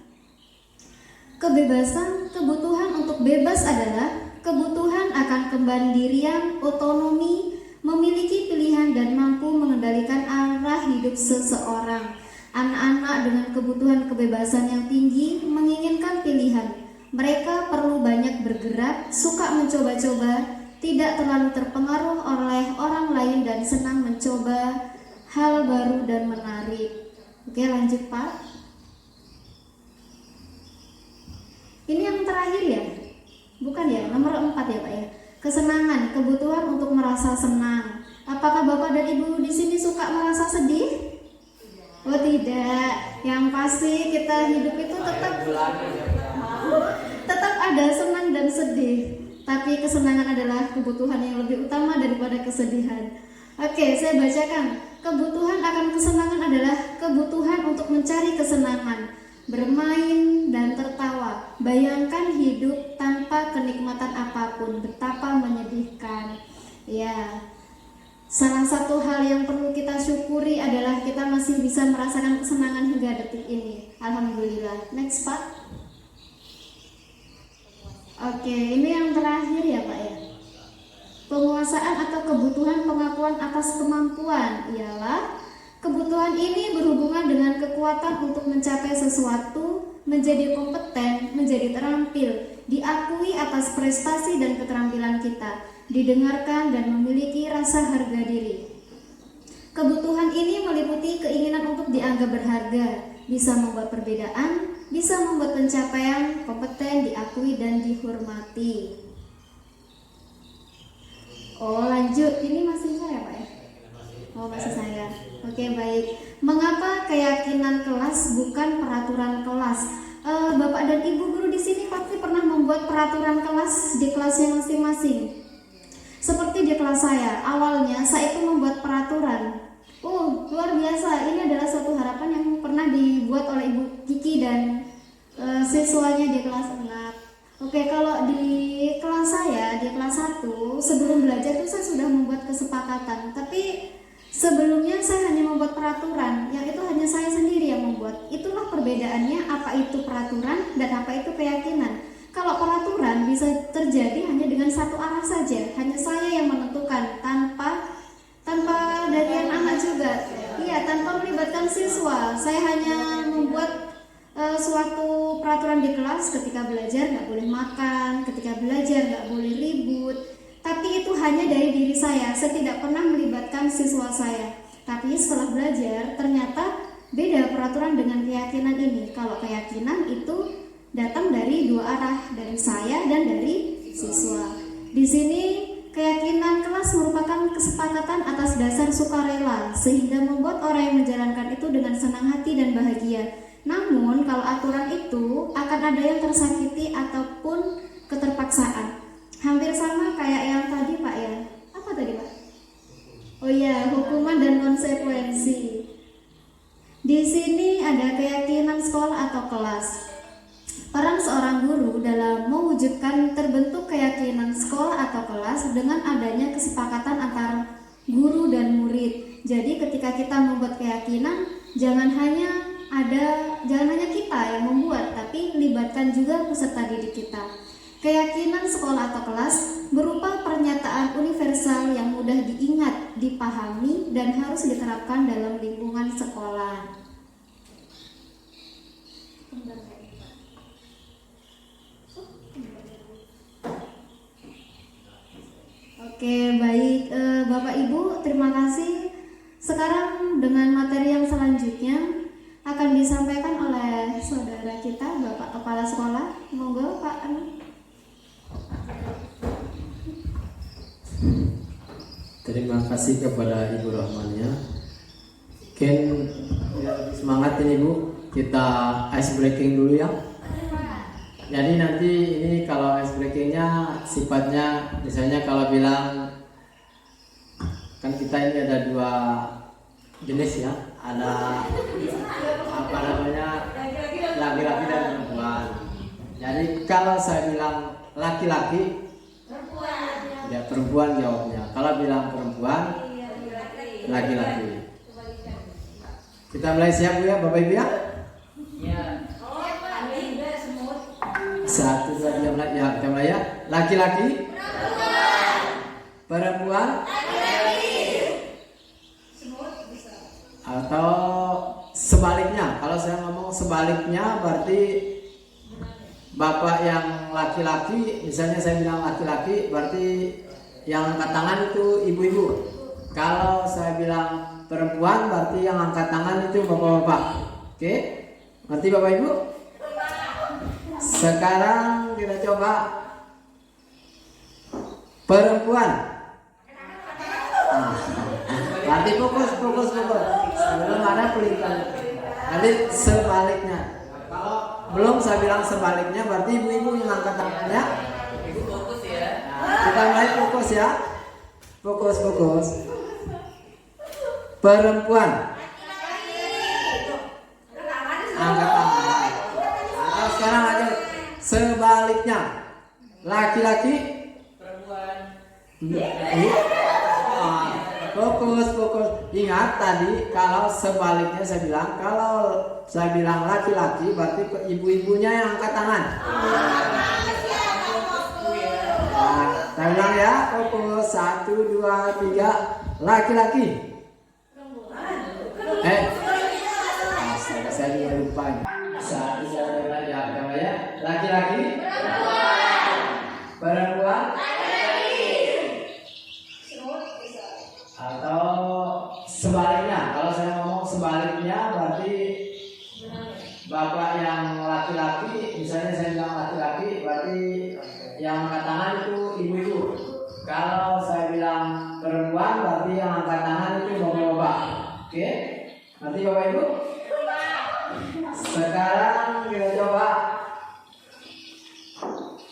Kebebasan, kebutuhan untuk bebas adalah kebutuhan akan kemandirian, otonomi, memiliki pilihan dan mampu mengendalikan arah hidup seseorang. Anak-anak dengan kebutuhan kebebasan yang tinggi menginginkan pilihan. Mereka perlu banyak bergerak, suka mencoba-coba, tidak terlalu terpengaruh oleh orang lain dan senang mencoba hal baru dan menarik. Oke, lanjut Pak. Ini yang terakhir ya? Bukan ya, nomor 4 ya Pak ya. Kesenangan, kebutuhan untuk merasa senang. Apakah Bapak dan Ibu di sini suka merasa sedih? Oh tidak. Yang pasti kita hidup itu tetap ada senang dan sedih. Tapi kesenangan adalah kebutuhan yang lebih utama daripada kesedihan. Oke, saya bacakan. Kebutuhan akan kesenangan adalah kebutuhan untuk mencari kesenangan, bermain dan tertawa. Bayangkan hidup tanpa kenikmatan apapun, betapa menyedihkan. Ya, salah satu hal yang perlu kita syukuri adalah kita masih bisa merasakan kesenangan hingga detik ini. Alhamdulillah. Next Pak. Oke, ini yang terakhir ya Pak ya. Penguasaan atau kebutuhan pengakuan atas kemampuan ialah kebutuhan ini berhubungan dengan kekuatan untuk mencapai sesuatu, menjadi kompeten, menjadi terampil, diakui atas prestasi dan keterampilan kita, didengarkan dan memiliki rasa harga diri. Kebutuhan ini meliputi keinginan untuk dianggap berharga, bisa membuat perbedaan, bisa membuat pencapaian, kompeten, diakui dan dihormati. Oh lanjut, ini masih saya Pak ya? Oh masih saya. Oke baik. Mengapa keyakinan kelas bukan peraturan kelas? Bapak dan Ibu guru di sini pasti pernah membuat peraturan kelas di kelasnya masing-masing. Seperti di kelas saya, awalnya saya itu membuat peraturan. Luar biasa. Ini adalah suatu harapan yang pernah dibuat oleh Ibu Kiki dan siswanya di kelas 6. Oke, kalau di kelas saya, di kelas 1, sebelum belajar itu saya sudah membuat kesepakatan. Tapi sebelumnya saya hanya membuat peraturan, yang itu hanya saya sendiri yang membuat. Itulah perbedaannya, apa itu peraturan dan apa itu keyakinan. Kalau peraturan bisa terjadi hanya dengan satu arah saja, hanya saya yang menentukan tanpa dari anak-anak juga. Iya, tanpa melibatkan siswa. Saya hanya membuat suatu peraturan di kelas, ketika belajar nggak boleh makan, ketika belajar nggak boleh ribut. Tapi itu hanya dari diri saya tidak pernah melibatkan siswa saya. Tapi setelah belajar ternyata beda peraturan dengan keyakinan ini. Kalau keyakinan itu datang dari dua arah, dari saya dan dari siswa. Di sini keyakinan kelas merupakan kesepakatan atas dasar sukarela, sehingga membuat orang yang menjalankan itu dengan senang hati dan bahagia. Namun kalau aturan itu akan ada yang tersakiti ataupun keterpaksaan. Hampir sama kayak yang tadi Pak ya. Apa tadi Pak? Oh iya, hukuman dan konsekuensi. Di sini ada keyakinan sekolah atau kelas. Peran seorang guru dalam mewujudkan terbentuk keyakinan sekolah atau kelas dengan adanya kesepakatan antara guru dan murid. Jadi ketika kita membuat keyakinan, jangan hanya kita yang membuat, tapi libatkan juga peserta didik kita. Keyakinan sekolah atau kelas berupa pernyataan universal yang mudah diingat, dipahami, dan harus diterapkan dalam lingkungan sekolah. Oke, baik Bapak Ibu, terima kasih. Sekarang dengan materi yang selanjutnya akan disampaikan oleh saudara kita, Bapak Kepala Sekolah. Monggo Pak Anu. Terima kasih kepada Ibu Rahmania. Ken semangat ini Bu, kita ice breaking dulu ya. Jadi nanti ini kalau ice breakingnya sifatnya misalnya kalau bilang kan kita ini ada 2 jenis ya, ada apa namanya laki-laki dan perempuan. Jadi kalau saya bilang laki-laki ya perempuan jawabnya, kalau bilang perempuan laki-laki. Kita mulai siap Bu ya Bapak Ibu ya? Satu, dua, tiga, mulai ya, kita mulai ya. Laki-laki, perempuan, atau sebaliknya. Kalau saya ngomong sebaliknya berarti bapak yang laki-laki, misalnya saya bilang laki-laki, berarti yang angkat tangan itu ibu-ibu. Kalau saya bilang perempuan, berarti yang angkat tangan itu bapak-bapak. Oke, ngerti Bapak Ibu? Sekarang kita coba perempuan. Nanti fokus. Sebelum ada pelintan. Nanti sebaliknya. Kalau belum saya bilang sebaliknya, berarti ibu-ibu yang angkat tangannya. Ibu fokus ya. Kita mulai fokus ya. Fokus. Perempuan. Angkat tangan. Atau sekarang aja sebaliknya. Laki-laki. Perempuan. Fokus. Ingat tadi kalau sebaliknya saya bilang laki-laki berarti ibu-ibunya yang angkat tangan. Saya bilang ya, fokus 1, 2, 3 laki-laki. Saya juga lupa. 1, 2, 3 ya. Laki-laki. Perempuan. Atau sebaliknya, kalau saya ngomong sebaliknya berarti bapak yang laki-laki, misalnya saya bilang laki-laki berarti yang angkat tangan itu ibu-ibu. Kalau saya bilang perempuan berarti yang angkat tangan itu bapak-bapak. Oke? Nanti Bapak Ibu? Sekarang kita coba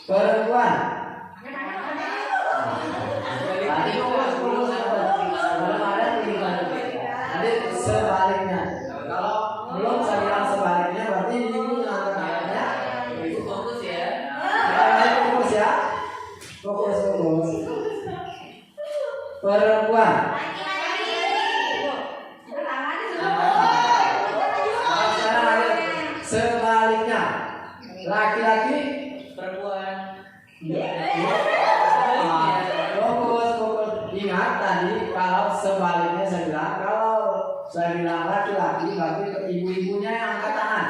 perempuan. Nanti fokus. Nanti sebaliknya. Kalau belum saya bilang sebaliknya berarti ibu yang angkat tangannya. Ibu fokus ya. Fokus ya. Fokus. Perempuan. Sebaliknya. Laki-laki. Perempuan. Fokus. Ingat tadi kalau sebaliknya saya bilang laki-laki berarti ibu-ibunya yang angkat tangan.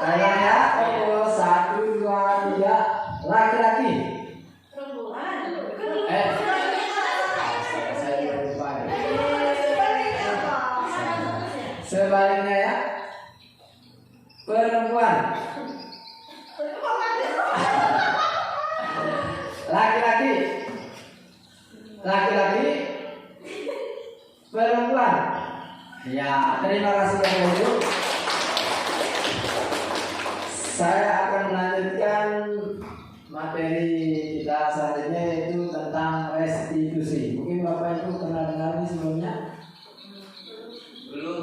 Kalian ya, fokus 1, 2, 3 laki-laki. Saya lupa. Sebaliknya ya, perempuan. Laki-laki. Perempuan. Ya, terima kasih Bapak Ibu. Saya akan melanjutkan materi kita selanjutnya yaitu tentang restitusi. Mungkin Bapak Ibu pernah dengar ini sebelumnya? Belum.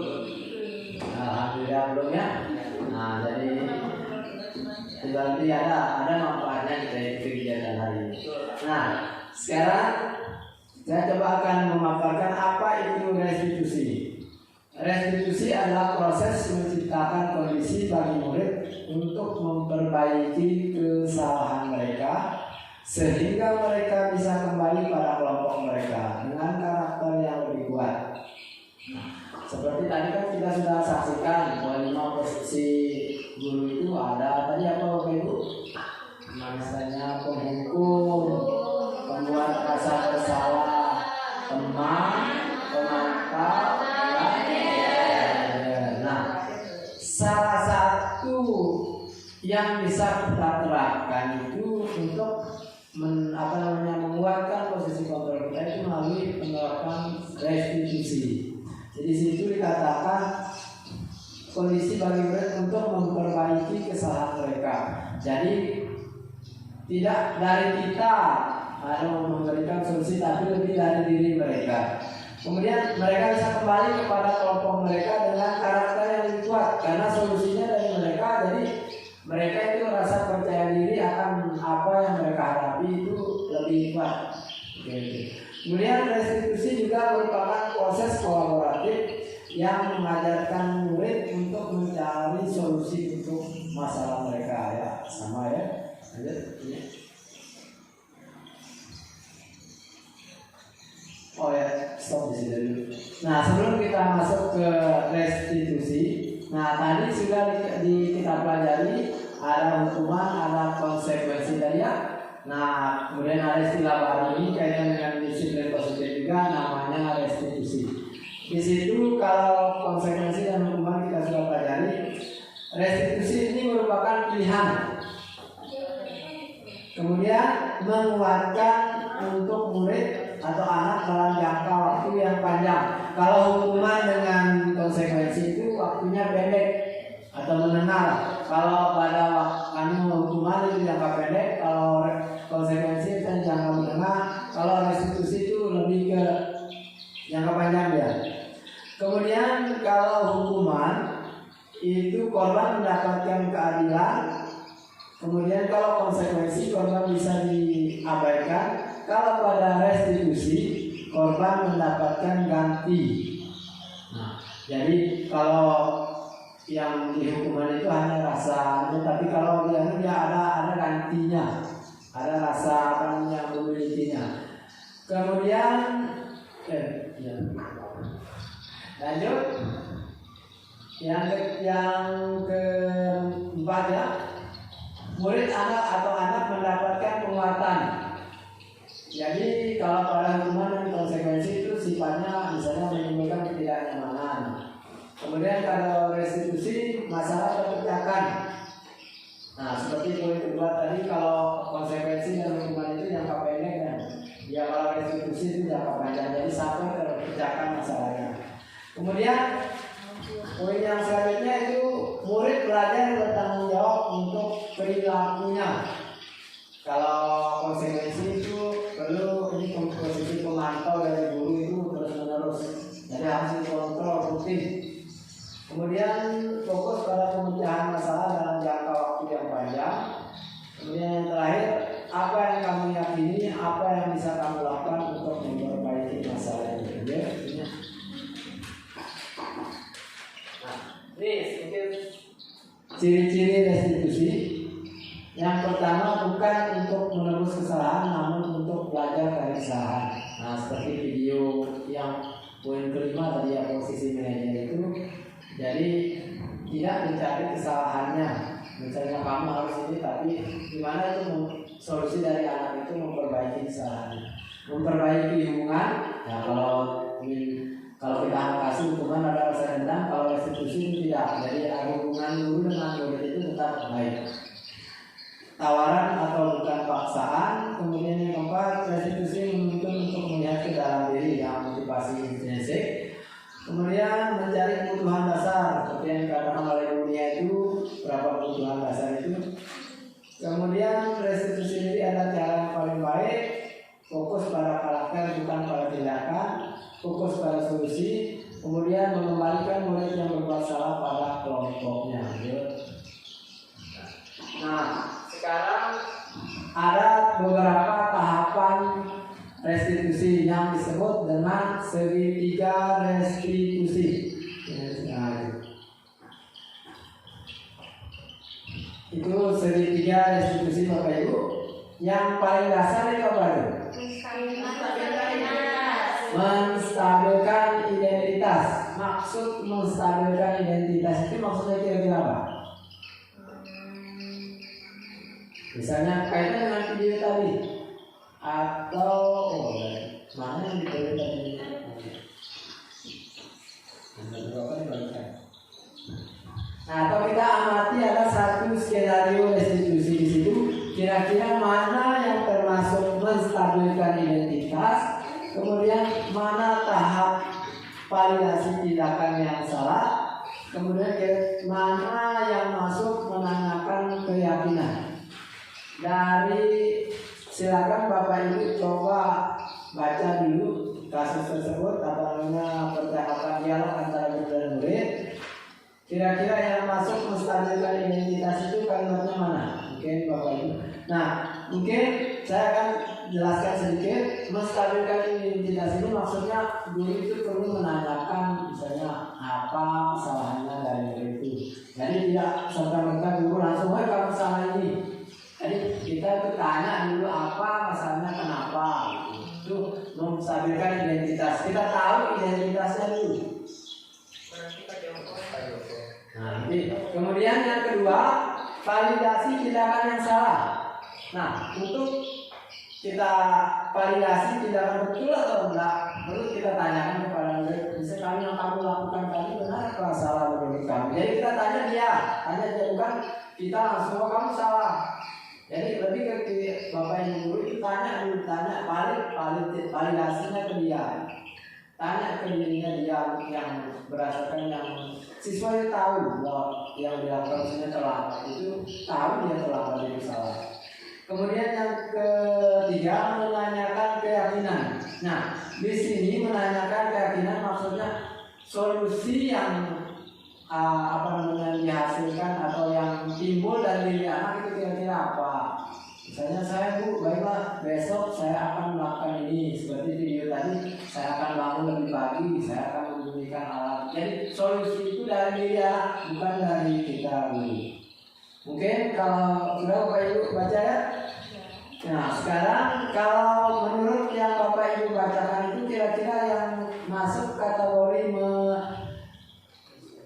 Alhamdulillah belum ya. Nah, jadi berarti ada manfaatnya dari kegiatan hari ini. Nah, sekarang saya coba akan memaparkan apa itu restitusi. Restitusi adalah proses menciptakan kondisi bagi murid untuk memperbaiki kesalahan mereka sehingga mereka bisa kembali pada kelompok mereka dengan karakter yang lebih kuat. Seperti tadi kan kita sudah saksikan bahwa posisi guru itu ada tadi apa Bapak Ibu? Misalnya penghukum, pembuat rasa bersalah, teman, pemantau. Nah, salah satu yang bisa kita terapkan itu untuk menguatkan posisi kontrol kita itu melalui penerapan restitusi. Jadi situ dikatakan kondisi bagi murid untuk memperbaiki kesalahan mereka. Jadi tidak dari kita memberikan solusi, tapi lebih dari diri mereka. Kemudian mereka bisa kembali kepada kelompok mereka dengan karakter yang lebih kuat, karena solusinya dari mereka. Jadi mereka itu merasa percaya diri akan apa yang mereka hadapi itu lebih kuat. Kemudian restitusi juga merupakan proses kolaboratif yang mengajarkan murid untuk mencari solusi untuk masalah mereka, ya. Sama ya. Lanjut. Oh ya, stop di sini dulu. Nah, sebelum kita masuk ke restitusi, nah tadi sudah kita pelajari ada hukuman, ada konsekuensi tadi ya. Nah, kemudian ada istilah baru ini kaitan dengan disiplin positif juga, namanya restitusi. Di situ kalau konsekuensi dan hukuman kita sudah pelajari. Restitusi ini merupakan pilihan. Kemudian menguatkan untuk murid atau anak dalam jangka waktu yang panjang. Kalau hukuman dengan konsekuensi itu waktunya pendek atau menengah. Kalau pada kami hukuman itu jangka pendek, kalau konsekuensi itu jangka menengah, kalau restitusi itu lebih ke jangka panjang ya. Kemudian kalau hukuman itu korban mendapatkan keadilan. Kemudian kalau konsekuensi korban bisa diabaikan. Kalau pada restitusi korban mendapatkan ganti. Nah, jadi kalau yang dihukuman itu hanya rasanya, tapi kalau dia ada gantinya, ada rasa yang memilikinya. Kemudian lanjut yang keempat ya, murid anak atau anak mendapatkan penguatan. Jadi kalau pada hukuman dan konsekuensi itu sifatnya misalnya menimbulkan ketidaknyamanan. Kemudian kalau restitusi masalah terpecahkan. Nah seperti poin kedua tadi, kalau konsekuensi dan hukuman itu jangka pendek kan. Ya kalau restitusi itu jangka panjang, jadi sampai terpecahkan masalahnya. Kemudian poin yang selanjutnya itu murid belajar bertanggung jawab untuk perilakunya. Kalau konsekuensi itu perlu ini posisi pemantau dari guru itu terus menerus, jadi harus dikontrol rutin. Kemudian fokus pada pemecahan masalah dalam jangka waktu yang panjang. Kemudian yang terakhir, apa yang kamu yakini, apa yang bisa kamu lakukan untuk memperbaiki masalah itu. Nah, ini mungkin ciri-ciri restitusi. Yang pertama bukan untuk menebus kesalahan, namun untuk belajar dari kesalahan. Nah, seperti video yang poin kelima tadi ya, posisi manajer itu. Jadi tidak mencari kesalahannya. Misalnya kamu harus ini, tapi gimana itu solusi dari anak itu memperbaiki kesalahannya, memperbaiki hubungan. Ya kalau kita kasih hukuman ada rasa dendam, kalau restitusi itu tidak. Jadi hubungan guru dengan murid itu tetap baik. Tawaran atau bukan paksaan. Kemudian yang keempat, restitusi menuntut untuk melihat ke dalam diri, yang motivasi intrinsik. Kemudian mencari kebutuhan dasar, seperti yang dikatakan oleh dunia itu, berapa kebutuhan dasar itu. Kemudian restitusi ini ada cara yang paling baik, fokus pada karakter bukan pada tindakan, fokus pada solusi. Kemudian mengembalikan murid yang berbuat salah pada kelompoknya. Nah, sekarang ada beberapa tahapan restitusi yang disebut dengan segitiga restitusi. Itu segitiga restitusi Bapak Ibu. Yang paling dasar itu apa itu? Menstabilkan identitas. Maksud menstabilkan identitas itu maksudnya kira-kira apa? Misalnya kaitan dengan video tadi, atau mana yang ditulis tadi? Nah, atau kita amati ada satu skenario restitusi di situ. Kira-kira mana yang termasuk menstabilkan identitas, kemudian mana tahap validasi tindakan yang salah, kemudian mana yang masuk menanyakan keyakinan. Dari silakan Bapak Ibu coba baca dulu kasus tersebut, apa namanya percakapan dialog antara guru dan murid. Kira-kira yang masuk menstabilkan identitas itu kalimatnya mana? Mungkin Bapak Ibu. Nah, mungkin saya akan jelaskan sedikit. Menstabilkan identitas ini maksudnya guru itu perlu menanyakan misalnya apa kesalahannya dari murid itu. Jadi tidak serta-merta guru langsung kamu salah ini. Jadi kita itu tanya dulu apa masalahnya, kenapa. Itu menstabilkan identitas. Kita tahu identitasnya dulu. Nah, kemudian yang kedua, validasi tindakan yang salah. Nah, untuk kita validasi tindakan betul atau enggak, perlu kita tanyakan kepada murid. Misalnya yang kamu lakukan tadi benar atau salah menurut kamu. Jadi kita tanya dia bukan kita langsung kamu salah. Jadi lebih ke Bapak Ibu guru itu tanya validasinya ke dia. Tanya ke dirinya dia yang berdasarkan yang siswa itu tahu bahwa yang dilakukan misalnya telah itu tahu dia telah itu salah. Kemudian yang ketiga menanyakan keyakinan. Nah, di sini menanyakan keyakinan maksudnya solusi yang dihasilkan atau yang timbul dari diri anak itu kira-kira apa. Misalnya saya Bu, baiklah besok saya akan melakukan ini seperti video tadi, saya akan bangun lebih pagi, saya akan memberikan alat. Jadi solusi itu dari diri anak, bukan dari kita guru. Mungkin kalau sudah Bapak Ibu baca ya. Nah sekarang kalau menurut yang Bapak Ibu bacakan itu kira-kira yang masuk kategori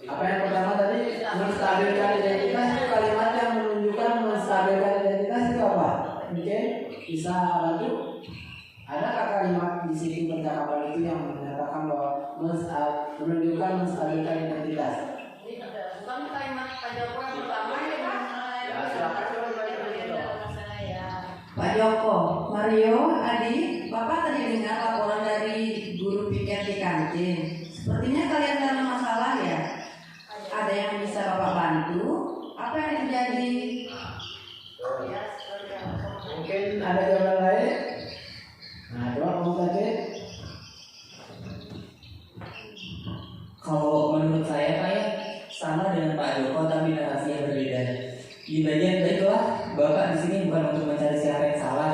apa yang pertama tadi menstabilkan identitas, itu kalimat yang menunjukkan menstabilkan identitas itu apa? Mungkin bisa bantu. Adakah kalimat di sini percakapan itu yang menyatakan bahwa menunjukkan menstabilkan identitas? Bukan kalimat Pak Joko yang pertama ya. Silakan coba dibaca dulu. Pak Joko, Mario, Adi, Bapak tadi dengar laporan dari guru piket di kantin. Sepertinya kalian dalam masalah ya. Ada yang bisa Bapak bantu? Apa yang terjadi? Mungkin ada jawaban lain. Nah, coba kamu tadi. Kalau menurut saya Pak ya sama dengan Pak Joko tapi narasi yang berbeda. Di bagian baiklah Bapak di sini bukan untuk mencari siapa yang salah.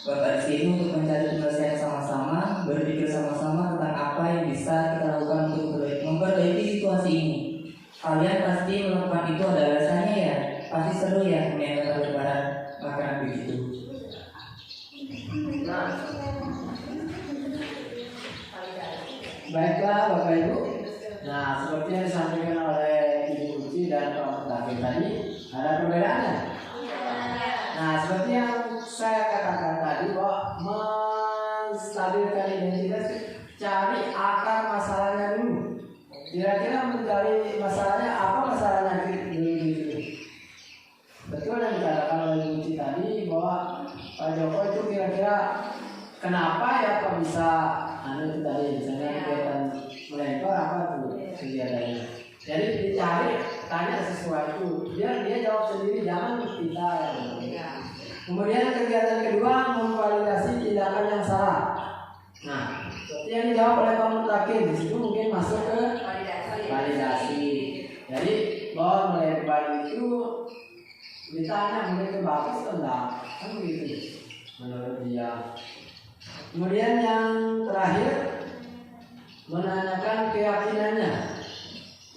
Bapak di sini untuk mencari penyelesaian sama-sama, berpikir sama-sama tentang apa yang bisa kita lakukan untuk memperbaiki situasi ini. Kalian pasti melakukan itu ada alasannya ya. Pasti seru ya menyantap lebaran makanan begitu. Baiklah Bapak Ibu. Nah seperti yang disampaikan oleh Ibu Uci dan Pak Mutakin tadi, ada perbedaannya. Nah seperti yang saya katakan tadi bahwa menstabilkan identitas, cari akar masalahnya dulu. Kira-kira mencari masalahnya apa masalahnya dulu. Betul yang dikatakan oleh Uci tadi bahwa Pak Joko itu kira-kira kenapa ya kok bisa itu tadi misalnya kegiatan melempar apa tuh kegiatannya. Jadi dicari, tanya sesuatu, biar dia jawab sendiri, jangan kita yang. Kemudian kegiatan kedua memvalidasi tindakan yang salah. Nah, seperti yang dijawab oleh Pak Mutakin, di situ mungkin masuk ke validasi. Jadi bahwa melempar itu ditanya mungkin itu bagus atau enggak, kan begitu menurut dia. Kemudian yang terakhir menanyakan keyakinannya.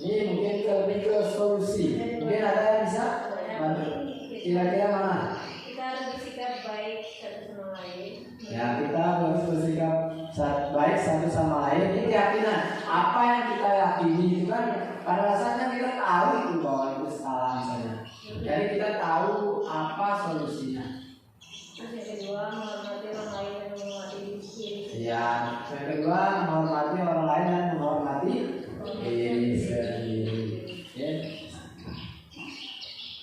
Ini mungkin lebih ke solusi. Mungkin ada yang bisa bantu. Kira-kira mana? Kita harus bersikap baik satu sama lain. Ya kita harus bersikap baik satu sama lain. Ini keyakinan. Apa yang kita yakini itu kan pada dasarnya kita tahu itu bahwa itu salah misalnya. Jadi kita tahu apa solusinya. Terus yang kedua menghormati orang lain dan menghormati diri sendiri. Ya, yang kedua menghormati orang lain dan menghormati diri sendiri. Ya.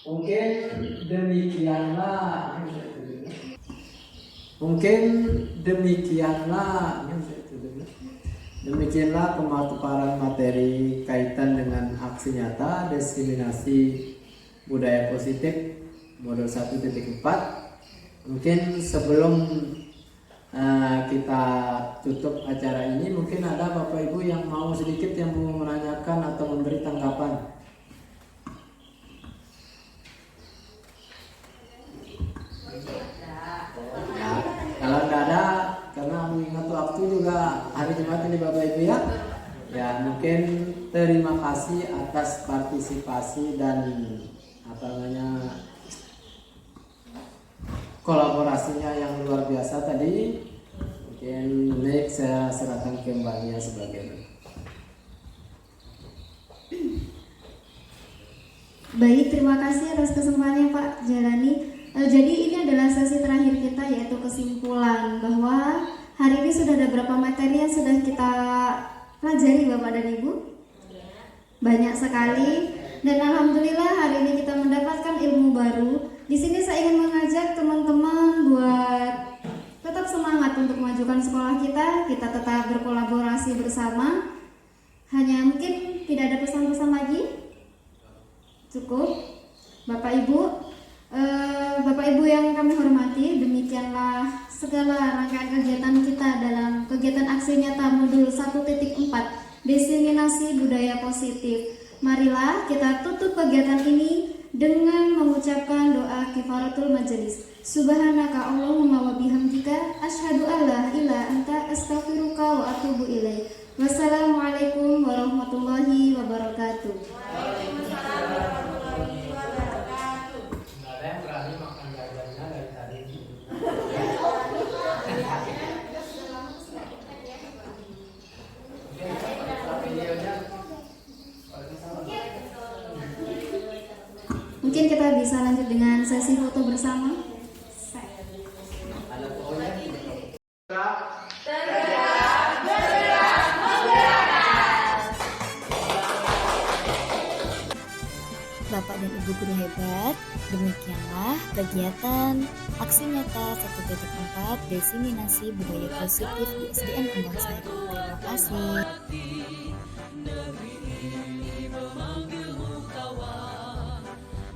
Mungkin demikianlah. Mungkin demikianlah pemaparan materi kaitan dengan aksi nyata diskriminasi budaya positif modul 1.4. Mungkin sebelum kita tutup acara ini, mungkin ada Bapak Ibu yang mau sedikit yang mau menanyakan atau memberi tanggapan. Ya, kalau tidak ada, karena mengingat waktu juga hari Jumat ini Bapak Ibu ya. Ya, mungkin terima kasih atas partisipasi dan kolaborasinya yang luar biasa tadi. Mungkin next saya serahkan ke Mbak Nia sebagai. Baik, terima kasih atas kesempatannya Pak Jalani. Jadi ini adalah sesi terakhir kita, yaitu kesimpulan bahwa hari ini sudah ada berapa materi yang sudah kita pelajari Bapak dan Ibu? Banyak sekali, dan alhamdulillah hari ini kita mendapatkan ilmu baru. Di sini saya ingin mengajak teman-teman buat tetap semangat untuk memajukan sekolah kita. Kita tetap berkolaborasi bersama. Hanya mungkin tidak ada pesan-pesan lagi. Cukup, Bapak Ibu. Bapak Ibu yang kami hormati, demikianlah segala rangkaian kegiatan kita dalam kegiatan aksi nyata modul 1.4 diseminasi budaya positif. Marilah kita tutup kegiatan ini dengan mengucapkan doa kifaratul majelis. Subhanaka Allahumma wa bihamdika asyhadu alla ilaha anta astaghfiruka wa atubu ilaik. Wassalamualaikum warahmatullahi wabarakatuh. Mungkin kita bisa lanjut dengan sesi foto bersama. Bapak dan Ibu guru hebat, demikianlah kegiatan aksi nyata 1.4 diseminasi budaya positif di SDN Kembang Sari. Terima kasih.